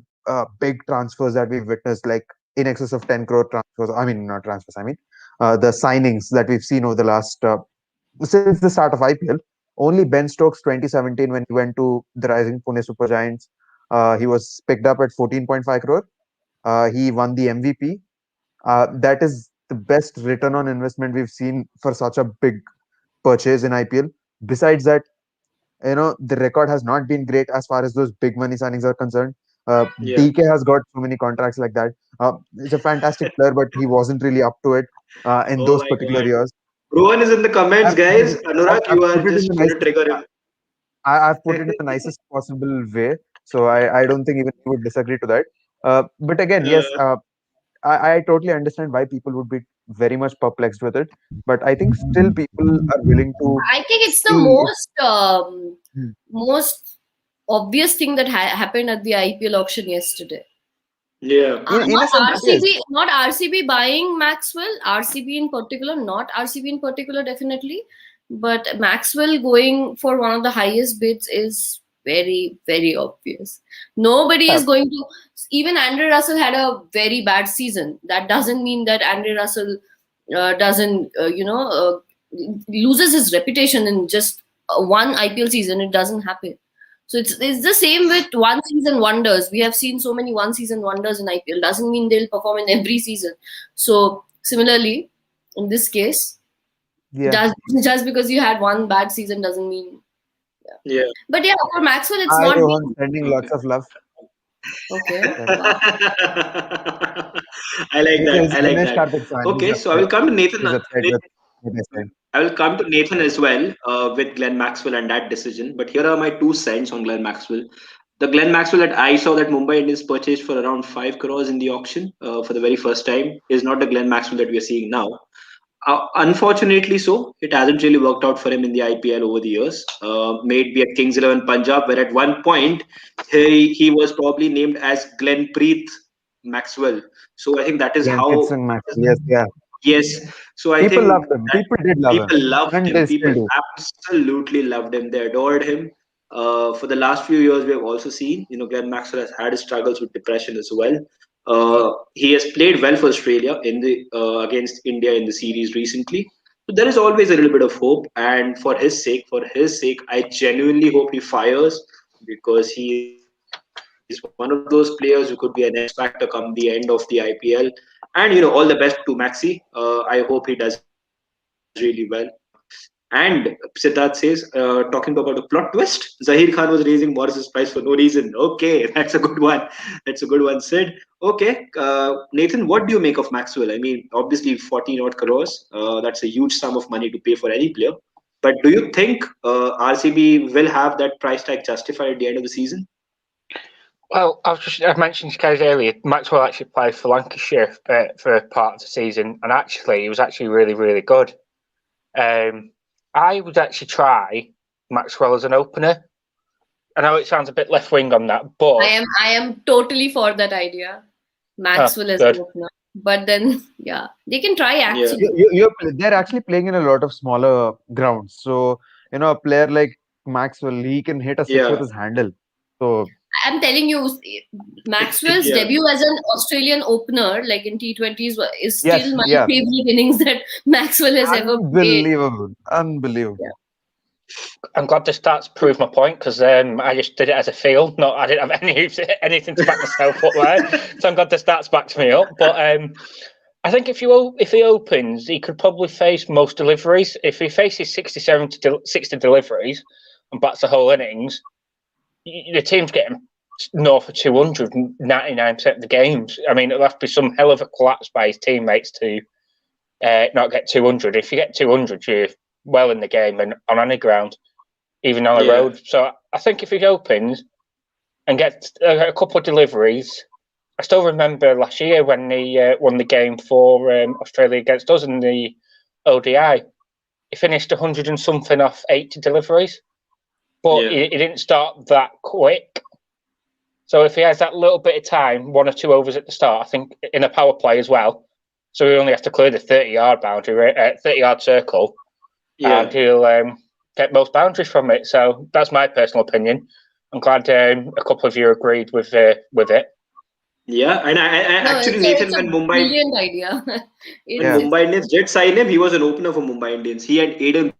big transfers that we've witnessed, like in excess of 10 crore transfers, I mean, not transfers, I mean, the signings that we've seen over the last, since the start of IPL, only Ben Stokes 2017 when he went to the rising Pune Super Giants, he was picked up at 14.5 crore. He won the MVP. That is the best return on investment we've seen for such a big purchase in IPL. Besides that, the record has not been great as far as those big money signings are concerned. Yeah. DK has got so many contracts like that. He's a fantastic player, but he wasn't really up to it in Oh those my particular God. years. Rohan is in the comments, I've put guys. it, Anurag, I've you are put it in just the going to nicest, trigger him. I've put it in the nicest possible way. So I don't think even he would disagree to that. But again, yes, Uh, I totally understand why people would be very much perplexed with it. But I think still people are willing to I think it's the see. most obvious thing that happened at the IPL auction yesterday. yeah. In a Not sense, yes. RCB, not RCB buying Maxwell. RCB in particular, not RCB in particular, definitely. But Maxwell going for one of the highest bids is very, very obvious. Nobody Uh, is going to. Even Andre Russell had a very bad season. That doesn't mean that Andre Russell doesn't, loses his reputation in just one IPL season. It doesn't happen. So it's the same with one season wonders. We have seen so many one season wonders in IPL. Doesn't mean they'll perform in every season. So similarly, in this case, Yeah. just just because you had one bad season doesn't mean. Yeah. Yeah. But yeah, for Maxwell, it's Hi, not Rohan, been sending Okay. lots of love. okay. Yes. Wow. I like that. He's I a like Ganesh that. Karthik fan. He's Okay, so I upset. will come to Nathan. He's upset with what I said. I will come to Nathan as well with Glenn Maxwell and that decision. But here are my 2 cents on Glenn Maxwell. The Glenn Maxwell that I saw that Mumbai Indians purchased for around 5 crores in the auction for the very first time is not the Glenn Maxwell that we are seeing now. Unfortunately, so it hasn't really worked out for him in the IPL over the years. Made be at Kings 11 Punjab, where at one point he was probably named as Glenn Preet Maxwell. So I think that is Glenn how. Pitson, Max. Yes, yeah. Yes. So I People think loved him. that People did love him. people loved And him. they still People do. absolutely loved him. They adored him. For the last few years, we have also seen, Glenn Maxwell has had his struggles with depression as well. He has played well for Australia in the against India in the series recently. So there is always a little bit of hope, and for his sake, I genuinely hope he fires because he is one of those players who could be an X factor come the end of the IPL. And all the best to Maxi. I hope he does really well. And Siddharth says, talking about a plot twist, Zahir Khan was raising Morris's price for no reason. Okay, that's a good one. That's a good one, Sid. Okay, Nathan, what do you make of Maxwell? I mean, obviously, 14 odd crores. That's a huge sum of money to pay for any player. But do you think RCB will have that price tag justified at the end of the season? Well, I mentioned to you guys earlier, Maxwell actually played for Lancashire for part of the season, and actually, he was actually really, really good. I would actually try Maxwell as an opener. I know it sounds a bit left wing on that, but I am totally for that idea. Maxwell as an good. opener. But then yeah, they can try Yeah. actually. They're actually playing in a lot of smaller grounds. So, a player like Maxwell, he can hit a six with Yeah. his handle. So, I'm telling you, Maxwell's Yeah. debut as an Australian opener, like in T20s, is yes, still my yeah. favorite innings that Maxwell has ever played. Unbelievable. Unbelievable. I'm glad the stats prove my point because I just did it as a feel. No, I didn't have anything to back myself up there. So I'm glad the stats backed me up. But I think if he opens, he could probably face most deliveries. If he faces 67 to 60 deliveries and bats the whole innings, the team's getting north of 200 99% of the games. I mean, it'll have to be some hell of a collapse by his teammates to not get 200. If you get 200, you're well in the game and on any ground, even on the road. So I think if he opens and gets a couple of deliveries, I still remember last year when he won the game for Australia against us in the ODI. He finished 100 and something off 80 deliveries, but he didn't start that quick. So if he has that little bit of time, 1 or 2 overs at the start, I think in a power play as well, So we only have to clear the 30-yard boundary, 30-yard circle, and he'll get most boundaries from it. So that's my personal opinion. I'm glad a couple of you agreed with it. Yeah, and I No, actually, it's Nathan, a when brilliant idea. when Yeah. Mumbai Indians did sign him, he was an opener for Mumbai Indians. He had Aiden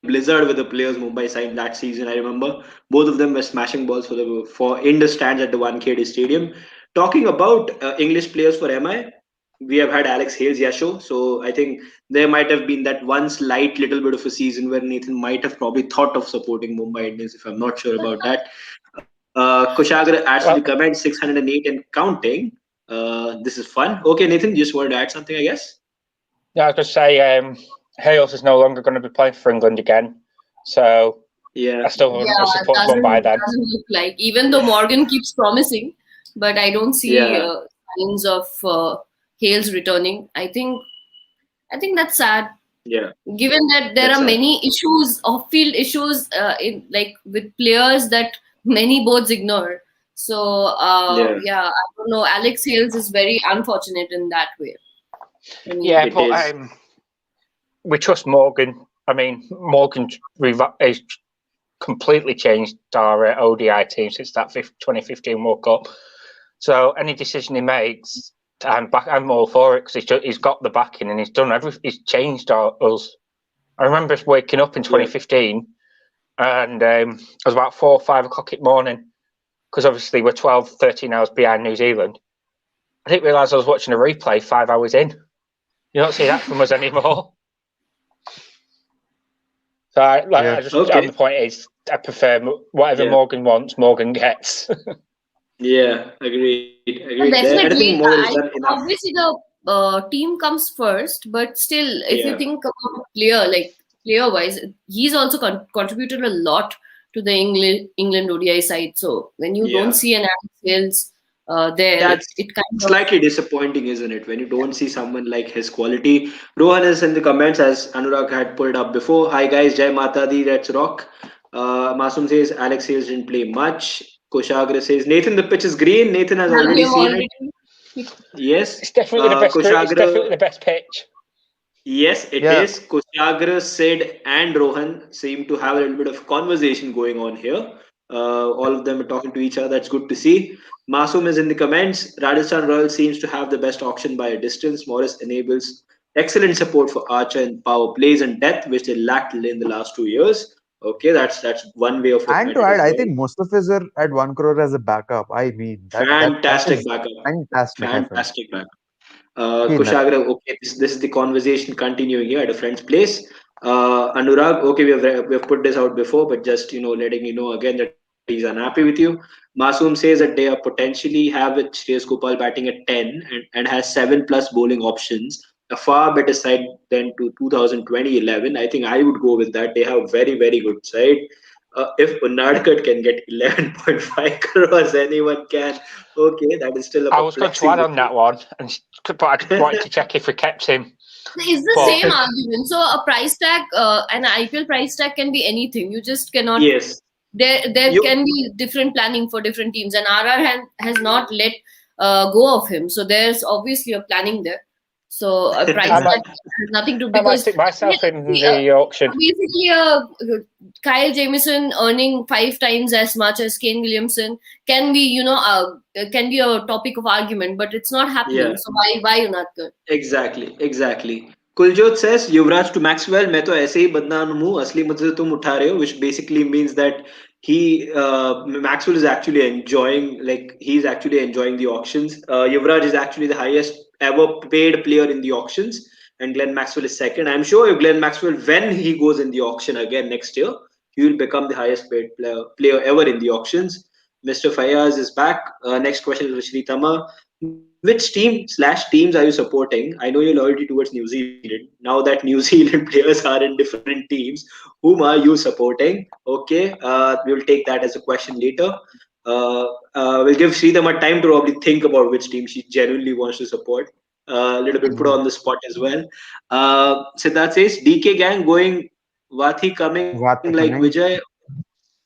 Blizzard with the players Mumbai signed that season. I remember both of them were smashing balls for in the stands at the Wankhede Stadium. Talking about English players for MI, we have had Alex Hales, Yasho. So I think there might have been that one slight little bit of a season where Nathan might have probably thought of supporting Mumbai Indians. If I'm not sure about that. Kushagra actually Well, comments 608 and counting. This is fun. Okay, Nathan, you just wanted to add something, I guess. yeah, I was going to say Hales is no longer going to be playing for England again. So Yeah. I still wouldn't have Yeah, supported Mumbai then. doesn't look like. Even though Morgan keeps promising, but I don't see Yeah. signs of Hales returning. I think that's sad. Yeah. Given that there That's are sad. many issues, off-field issues, in like with players that many boards ignore. So Yeah. I don't know. Alex Hales is very unfortunate in that way. I mean, Yeah, It but is. we trust Morgan. I mean, Morgan has completely changed our ODI team since that 2015 World Cup. So any decision he makes, I'm all for it because he's got the backing and he's done everything. He's changed us. I remember us waking up in 2015 and it was about 4 or 5 o'clock in the morning because obviously we're 12, 13 hours behind New Zealand. I didn't realise I was watching a replay 5 hours in. You don't see that from us anymore. So and the point is, I prefer whatever Morgan wants, Morgan gets. Yeah, agreed. Agreed. There, I think definitely. Morgan has done enough. Obviously, the team comes first, but still, if you Yeah. think about player-wise, he's also contributed a lot to the England ODI side. So when you Yeah. don't see an Alex Hales there, That's it kind of slightly disappointing, isn't it? When you don't see someone like his quality. Rohan is in the comments as Anurag had pulled up before. Hi guys, Jai Mata Di, let's rock. Masum says Alex Hales didn't play much. Kushagra says Nathan, the pitch is green. Nathan has already seen it. Yes. It's definitely the best. It's definitely the best pitch. Yes, it is. Kushagra, Sid, and Rohan seem to have a little bit of conversation going on here. All of them are talking to each other. That's good to see. Masum is in the comments. Rajasthan Royals seems to have the best auction by a distance. Morris enables excellent support for Archer in power plays and depth, which they lacked in the last 2 years. Okay, that's one way of looking And at to it add, as I well. think Mustafiz at 1 crore as a backup. I mean, that Fantastic is backup. fantastic, I felt. Fantastic backup. Keen that. Kushagra, okay, this is the conversation continuing here at a friend's place. Anurag, okay, we have put this out before, but just letting you know again that he's unhappy with you. Masoom says that they are potentially have with Shreyas Gopal batting at 10 and has 7+ bowling options, a far better side than to 2020-11. I think I would go with that. They have very very good side. If Unadkat can get 11.5 crores, anyone can. Okay, that is still a I was going to perplexing. add on that one, but I wanted to check if we kept him. It's the same argument. So a price tag, an IPL price tag can be anything. You just cannot. Yes. There can be different planning for different teams, and RR has not let go of him. So there's obviously a planning there. So a price tag has nothing to do I might because stick myself in the auction. basically Kyle Jamieson earning 5 times as much as Kane Williamson can be can be a topic of argument, but it's not happening. Yeah. So why not good? Exactly. Kuljot says Yuvraj to Maxwell, मैं तो ऐसे ही बदनाम हूँ, असली मुझसे तुम उठा रहे हो, which basically means that Maxwell is actually enjoying the auctions. Yuvraj is actually the highest ever paid player in the auctions, and Glenn Maxwell is second. I'm sure if Glenn Maxwell, when he goes in the auction again next year, he will become the highest paid player ever in the auctions. Mr. Fayaz is back. Next question is for Shri Tama. Which team/teams are you supporting? I know your loyalty towards New Zealand. Now that New Zealand players are in different teams, whom are you supporting? Okay, we'll take that as a question later. We'll give Sridhama time to probably think about which team she genuinely wants to support. A little bit put on the spot as well. Siddharth says DK gang going Vathi coming like Wathi coming. Vijay.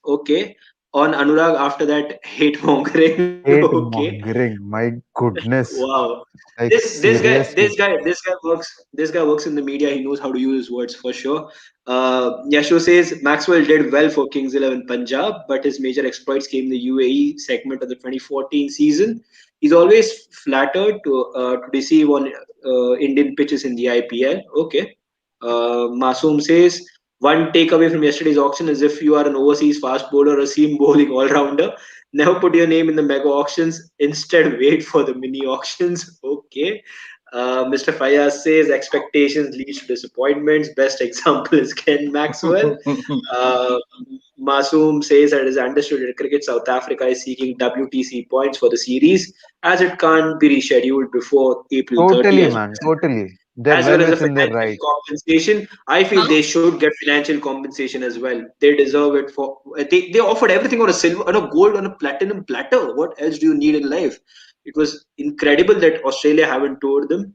Okay. On Anurag, after that hate mongering. Hate Okay. mongering. My goodness. Wow. Like This seriously. guy works in the media. He knows how to use his words for sure. Yasho says Maxwell did well for Kings 11 Punjab, but his major exploits came in the UAE segment of the 2014 season. He's always flattered to deceive on Indian pitches in the IPL. Okay. Masoom says one takeaway from yesterday's auction is if you are an overseas fast bowler or a seam bowling all rounder, never put your name in the mega auctions. Instead, wait for the mini auctions. Okay. Mr. Fayaz says expectations lead to disappointments. Best example is Ken Maxwell. Uh, Masoom says that it is understood that Cricket South Africa is seeking WTC points for the series as it can't be rescheduled before April 30 Totally, as man. Totally. They're as well well as a within their financial right. compensation. I feel Huh? they should get financial compensation as well. They deserve it for they offered everything on a silver, on a gold, on a platinum platter. What else do you need in life? It was incredible that Australia haven't toured them.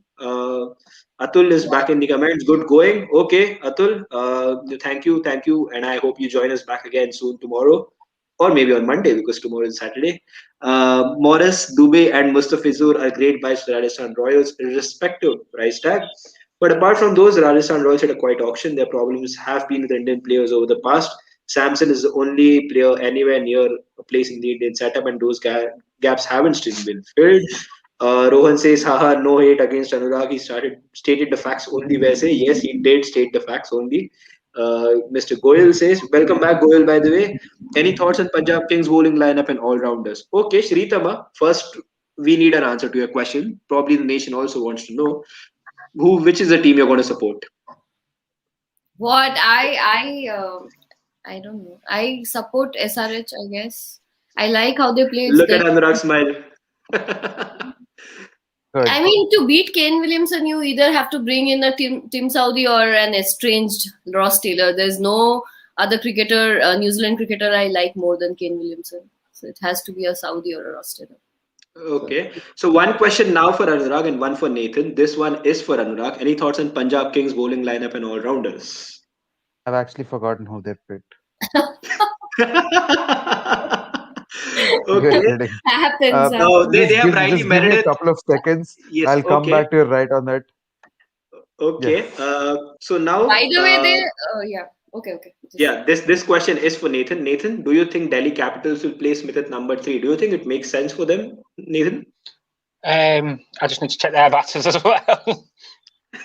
Atul is back in the comments. Good going. Okay, Atul. Thank you, and I hope you join us back again soon tomorrow, or maybe on Monday because tomorrow is Saturday. Morris, Dubey, and Mustafizur are great buys for Rajasthan Royals, irrespective price tag. But apart from those, Rajasthan Royals had a quiet auction. Their problems have been with Indian players over the past. Samson is the only player anywhere near a place in the Indian setup, and those gaps haven't still been filled. Rohan says, haha, no hate against Anurag. He stated the facts only. Where say, yes, he did state the facts only. Mr. Goyal says, welcome back, Goyal, by the way. Any thoughts on Punjab Kings bowling lineup and all rounders? Okay, Shritama, first we need an answer to your question. Probably the nation also wants to know which is the team you're going to support. What I don't know. I support SRH, I guess. I like how they play. It's Look their. at Anurag smile. Good. I mean, to beat Kane Williamson, you either have to bring in a Tim Saudi or an estranged Ross Taylor. There's no other cricketer, New Zealand cricketer, I like more than Kane Williamson. So it has to be a Saudi or a Ross Taylor. Okay, so one question now for Anurag and one for Nathan. This one is for Anurag. Any thoughts on Punjab Kings bowling lineup and all rounders? I've actually forgotten who they picked. You're Okay. kidding. Happens, No, happens. they have Riley Just give me a Meredith. couple of seconds. Yes. I'll come Okay. back to you right on that. Yeah. Okay. So now, By the way, they yeah. Okay. Just yeah, this question is for Nathan. Nathan, do you think Delhi Capitals will play Smith at number three? Do you think it makes sense for them, Nathan? I just need to check their batters as well.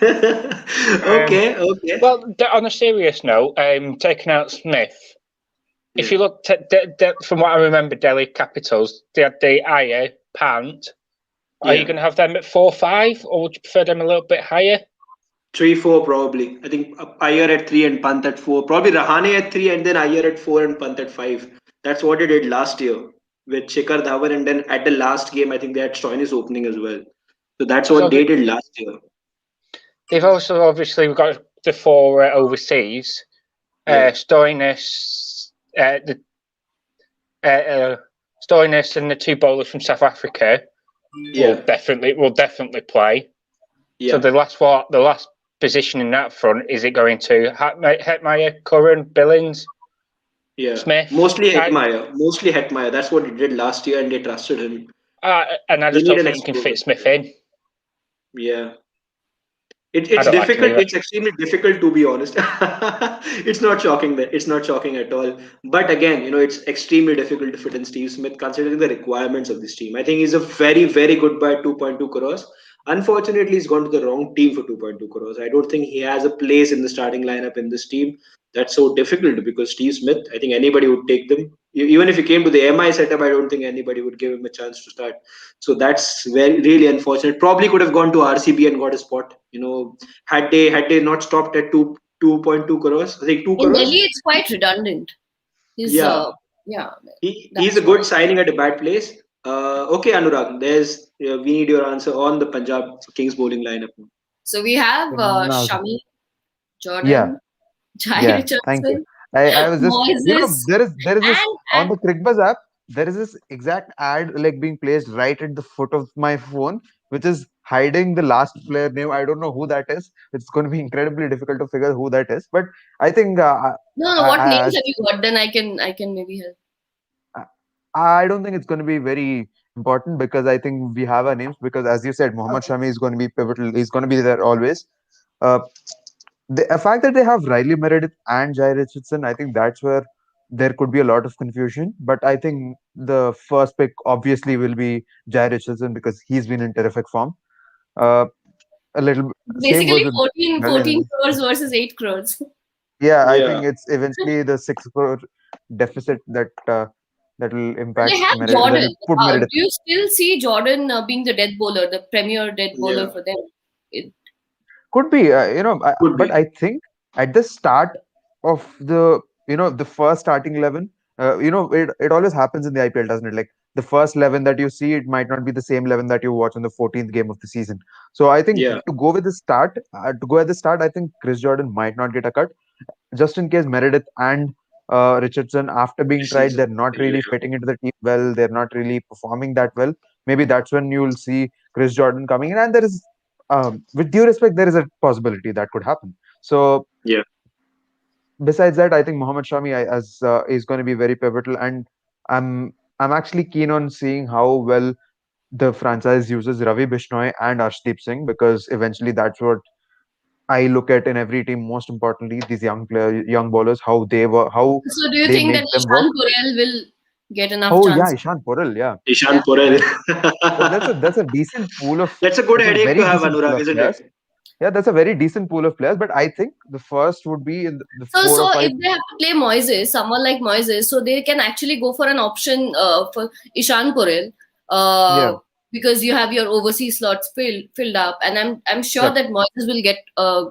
Okay. Okay. Well, on a serious note, taking out Smith, if you look from what I remember, Delhi Capitals, they had the higher Pant. Are you going to have them at 4-5, or would you prefer them a little bit higher? 3-4 probably. I think Iyer at 3 and Pant at 4. Probably Rahane at 3 and then Iyer at 4 and Pant at 5. That's what they did last year with Shikhar Dhawan, and then at the last game I think they had Stoinis opening as well. So that's what they did last year. They've also obviously got the 4 overseas. Stoinis, Stoinis and the 2 bowlers from South Africa will definitely play. Yeah. So the last position in that front, is it going to Hetmeyer, Curran, Billings? Yeah, Smith? mostly Hetmeyer. That's what he did last year, and they trusted him. And I just don't think you can fit Smith in. Yeah, it's difficult. It's extremely difficult, to be honest. It's not shocking at all. But again, it's extremely difficult to fit in Steve Smith considering the requirements of this team. I think he's a very, very good buy at 2.2 crores. Unfortunately, he's gone to the wrong team for 2.2 crores. I don't think he has a place in the starting lineup in this team. That's so difficult because Steve Smith, I think anybody would take them. Even if he came to the MI setup, I don't think anybody would give him a chance to start. So that's really unfortunate. Probably could have gone to RCB and got a spot. Had they not stopped at 2.2 crores, I think 2 in crores. Delhi, it's quite redundant. He's He's a good signing at a bad place. Okay, Anurag, we need your answer on the Punjab Kings bowling lineup. So we have Shami, Jordan, Jai Yeah, Richardson, thank you. I was just, Moises, there is this on and the CricBuzz app. There is this exact ad like being placed right at the foot of my phone, which is hiding the last player name. I don't know who that is. It's going to be incredibly difficult to figure who that is. But I think no. What names have you got? Then I can maybe help. I don't think it's going to be very important because I think we have our names. Because as you said, Mohammad Okay. Shami is going to be pivotal. He's going to be there always. Uh, the fact that they have Riley Meredith and Jai Richardson, I think that's where there could be a lot of confusion. But I think the first pick obviously will be Jai Richardson because he's been in terrific form. Uh, a little same goes Basically with 14, well, 14 crores versus 8 crores. yeah. I Yeah. think it's eventually the 6 crore deficit that will They impact have Meredith, that will Jordan. put Do Meredith. you still see Jordan being the death bowler, the premier death bowler Yeah. for them? It, Could be, Could but be. I think at the start of the first starting 11, it always happens in the IPL, doesn't it? Like the first 11 that you see, it might not be the same 11 that you watch on the 14th game of the season. So I think Yeah. to go at the start, I think Chris Jordan might not get a cut, just in case Meredith and Richardson, after being tried, they're not Yeah. really fitting into the team well. They're not really performing that well. Maybe that's when you'll see Chris Jordan coming in, and there is, with due respect, there is a possibility that could happen. So Yeah. besides that, I think Mohammad Shami is going to be very pivotal, and I'm actually keen on seeing how well the franchise uses Ravi Bishnoi and Arshdeep Singh, because eventually that's what I look at in every team. Most importantly, these young bowlers, how so do you they think that make them work. Ishan Purel will get enough Oh yeah, chance? Ishan Porel, yeah, Ishan Yeah. Porel. that's a decent pool of That's a good that's a headache very to have, decent pool Anurag, of isn't players. it? Yeah, that's a very decent pool of players. But I think the first would be in the four So or five. if they have to play Moises, someone like Moises, so they can actually go for an option for Ishan Purel, Yeah, because you have your overseas slots filled up, and I'm sure yeah, that Moises will get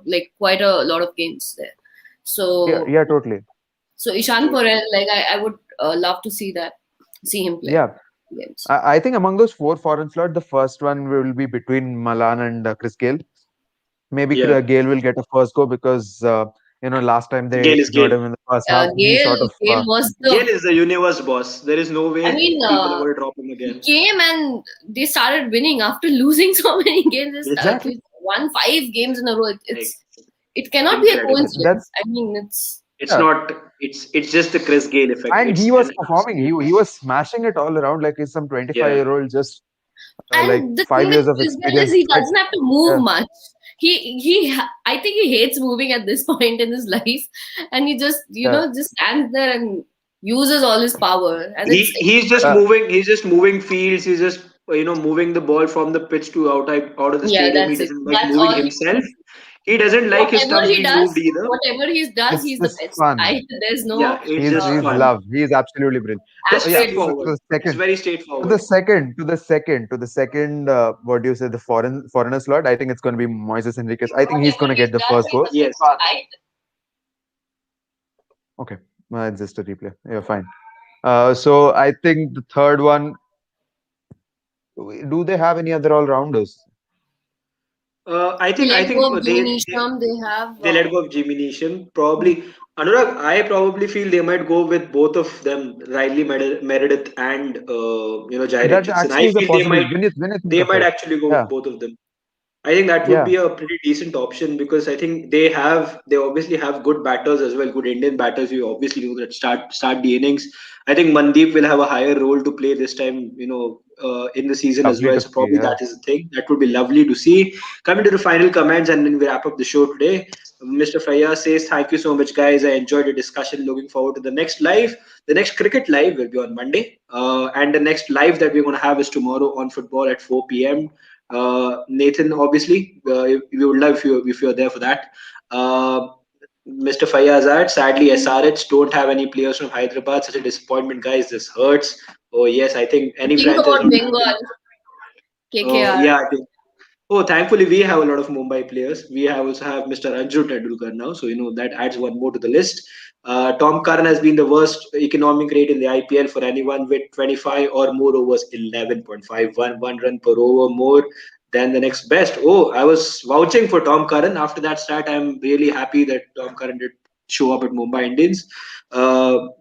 like quite a lot of games there. yeah, So yeah, totally. so Ishan Totally. Purel, like I would love to see him play Yeah, games. I think among those four foreign slots, the first one will be between Malan and Chris Gale. Maybe Yeah. Gale will get a first go because last time they Gale is injured Gale. him in the first half. He Gale sort of Gale was Gale the is the universe boss. There is no I way mean. people are going to drop him He again. came and they started winning after losing so many games. exactly. They won 5 games in a row. Like, It cannot be a incredible. coincidence. That's I mean, it's It's yeah. not. It's just the Chris Gale effect. And It's he an was performing. absolute. He was smashing it all around. Like he's some Yeah. 25-year-old, just like and the thing 5 years with of Chris Gayle is experience. he But doesn't have to move yeah, much. I think he hates moving at this point in his life, and he just yeah. just stands there and uses all his power, and He's just Uh, moving. He's just moving fields. He's just moving the ball from the pitch to out of the yeah, stadium. He that's it. doesn't like That's moving all he himself. does. He doesn't like his Whatever stumps he being does, moved either. whatever he does, it's he's the just best. fun. There's Yeah, no it's He's just he's uh, fun. loved. He's absolutely brilliant. So It's yeah. aspiration. So straightforward. the It's second, very straightforward. what do you say? The foreigner slot. I think it's going to be Moises Enriquez. I think he's Whatever going to he get the does, first he's go. the Yes. best. Okay, it's just a replay. Yeah, fine. So I think the third one. Do they have any other all rounders? I They think let go of Jimmy they Neesham. They have they let go of Jimmy Neesham. Probably Anurag. I probably feel they might go with both of them, Riley Meredith and Jai That Richardson. I actually is a feel possibility when you think they of might it. actually go with Yeah, both of them. I think that would yeah, be a pretty decent option because I think they obviously have good batters as well, good Indian batters. You obviously know that start the innings. I think Mandeep will have a higher role to play this time, in the season as lovely well. to So see. probably Yeah, that is the thing. That would be lovely to see. Coming to the final comments, and then we wrap up the show today. Mr. Faya says, "Thank you so much, guys. I enjoyed the discussion. Looking forward to the next live. The next cricket live will be on Monday, and the next live that we're going to have is tomorrow on football at 4 p.m. Nathan, obviously, we would love if you're there for that. Mr. Fayyazad, sadly, SRH don't have any players from Hyderabad. Such a disappointment, guys. This hurts. Oh yes, I think any think franchise about not Bengal, having. KKR. Yeah, I think. Oh, thankfully we have a lot of Mumbai players. We have also have Mr. Arjun Tendulkar now, so that adds one more to the list. Tom Curran has been the worst economic rate in the IPL for anyone with 25 or more overs, 11.51 run per over more than the next best. Oh, I was vouching for Tom Curran. After that start, I'm really happy that Tom Curran did show up at Mumbai Indians.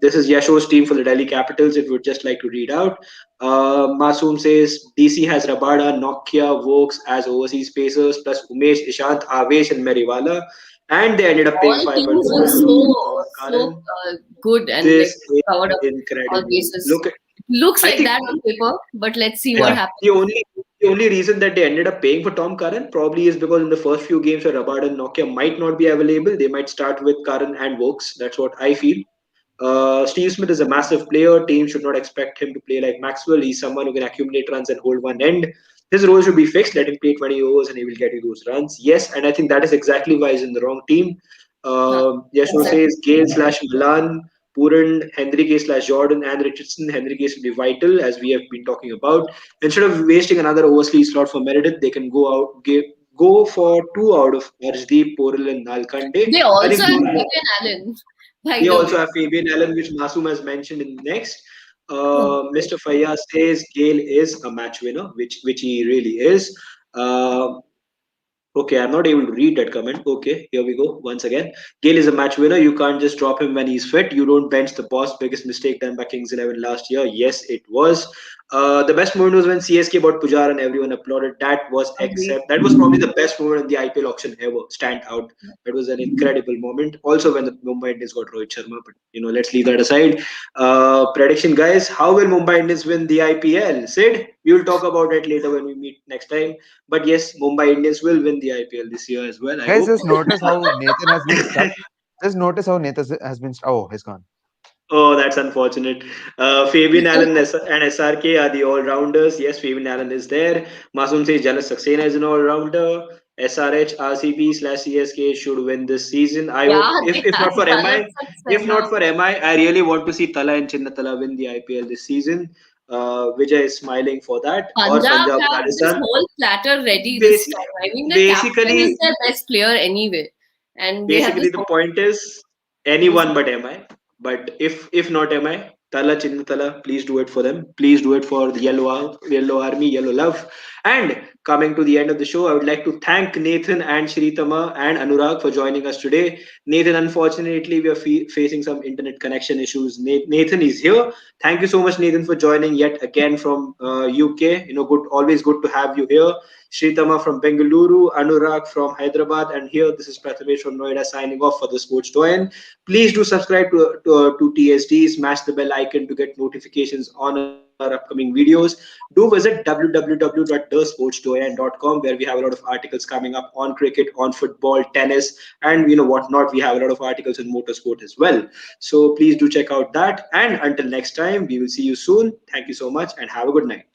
This is Yasho's team for the Delhi Capitals. If you would just like to read out. Masoom says DC has Rabada, Nokia, Vokes as overseas pacers, plus Umesh, Ishant, Avesh, and Meriwala. And they ended up paying All teams 5.4 were crore for Tom so Curran. good and This like is covered up all incredible. bases. Look at It Looks I like think that on paper, but let's see what Yeah. happens. the only reason that they ended up paying for Tom Curran probably is because in the first few games where Rabada and Nokia might not be available, they might start with Curran and Vokes. That's what I feel. Steve Smith is a massive player. Teams should not expect him to play like Maxwell. He's someone who can accumulate runs and hold one end. His role should be fixed. Let him play 20 overs and he will get you those runs. Yes, and I think that is exactly why he's in the wrong team. Huh. Yashua Exactly. says Gale slash Milan, Puran, Henrique slash Jordan, and Richardson. Henrique will be vital, as we have been talking about. Instead of wasting another oversleeve slot for Meredith, they can go for two out of Arshdeep, Poril, and Nalkande. They I also think have Fabian Allen, by they the also way. have Fabian Allen, which Masum has mentioned in next. Hmm. Mr. Fayyaz says Gale is a match winner, which he really is. Uh, Okay, I'm not able to read that comment. Okay, here we go. Once again, Gale is a match winner. You can't just drop him when he's fit. You don't bench the boss. Biggest mistake done by Kings 11 last year. Yes, it was. The best moment was when CSK bought Pujar and everyone applauded. Agreed. That was probably the best moment in the IPL auction ever. Stand out. That was an incredible moment. Also, when the Mumbai Indians got Rohit Sharma, but let's leave that aside. Prediction, guys. How will Mumbai Indians win the IPL? Sid, we will talk about it later when we meet next time. But yes, Mumbai Indians will win the IPL this year as well, I Guys, hope. just notice how Nathan has been stuck. Just notice how Nathan has been. Oh, he's gone. Oh, that's unfortunate. Fabian Allen and SRK are the all rounders. Yes, Fabian Allen is there. Masum says Jalas Saxena is an all rounder. SRH, RCB slash CSK should win this season. I Yeah, hope, they if not have for Bharat MI, if Saxena. not for MI, I really want to see Tala and Chinnatala win the IPL this season. Vijay is smiling for that. Or Punjab Punjab have this Rajasthan. whole platter ready this Basi- time. I mean, the captain is Basically, their best player anyway, and they have this Basically, the whole point is this. anyone but MI. But if not MI, Tala Chinnatala, please do it for them. Please do it for the Yellow Army, Yellow Love. And coming to the end of the show, I would like to thank Nathan and Shritama and Anurag for joining us today. Nathan, unfortunately, we are facing some internet connection issues. Nathan is here. Thank you so much, Nathan, for joining yet again from UK. Always good to have you here. Shritama from Bengaluru, Anurag from Hyderabad, and here this is Prathamesh from Noida signing off for the Sports Doyen. Please do subscribe to TSD, smash the bell icon to get notifications on our upcoming videos. Do visit www.thesportsdoyen.com where we have a lot of articles coming up on cricket, on football, tennis, and whatnot. We have a lot of articles in motorsport as well. So please do check out that. And until next time, we will see you soon. Thank you so much and have a good night.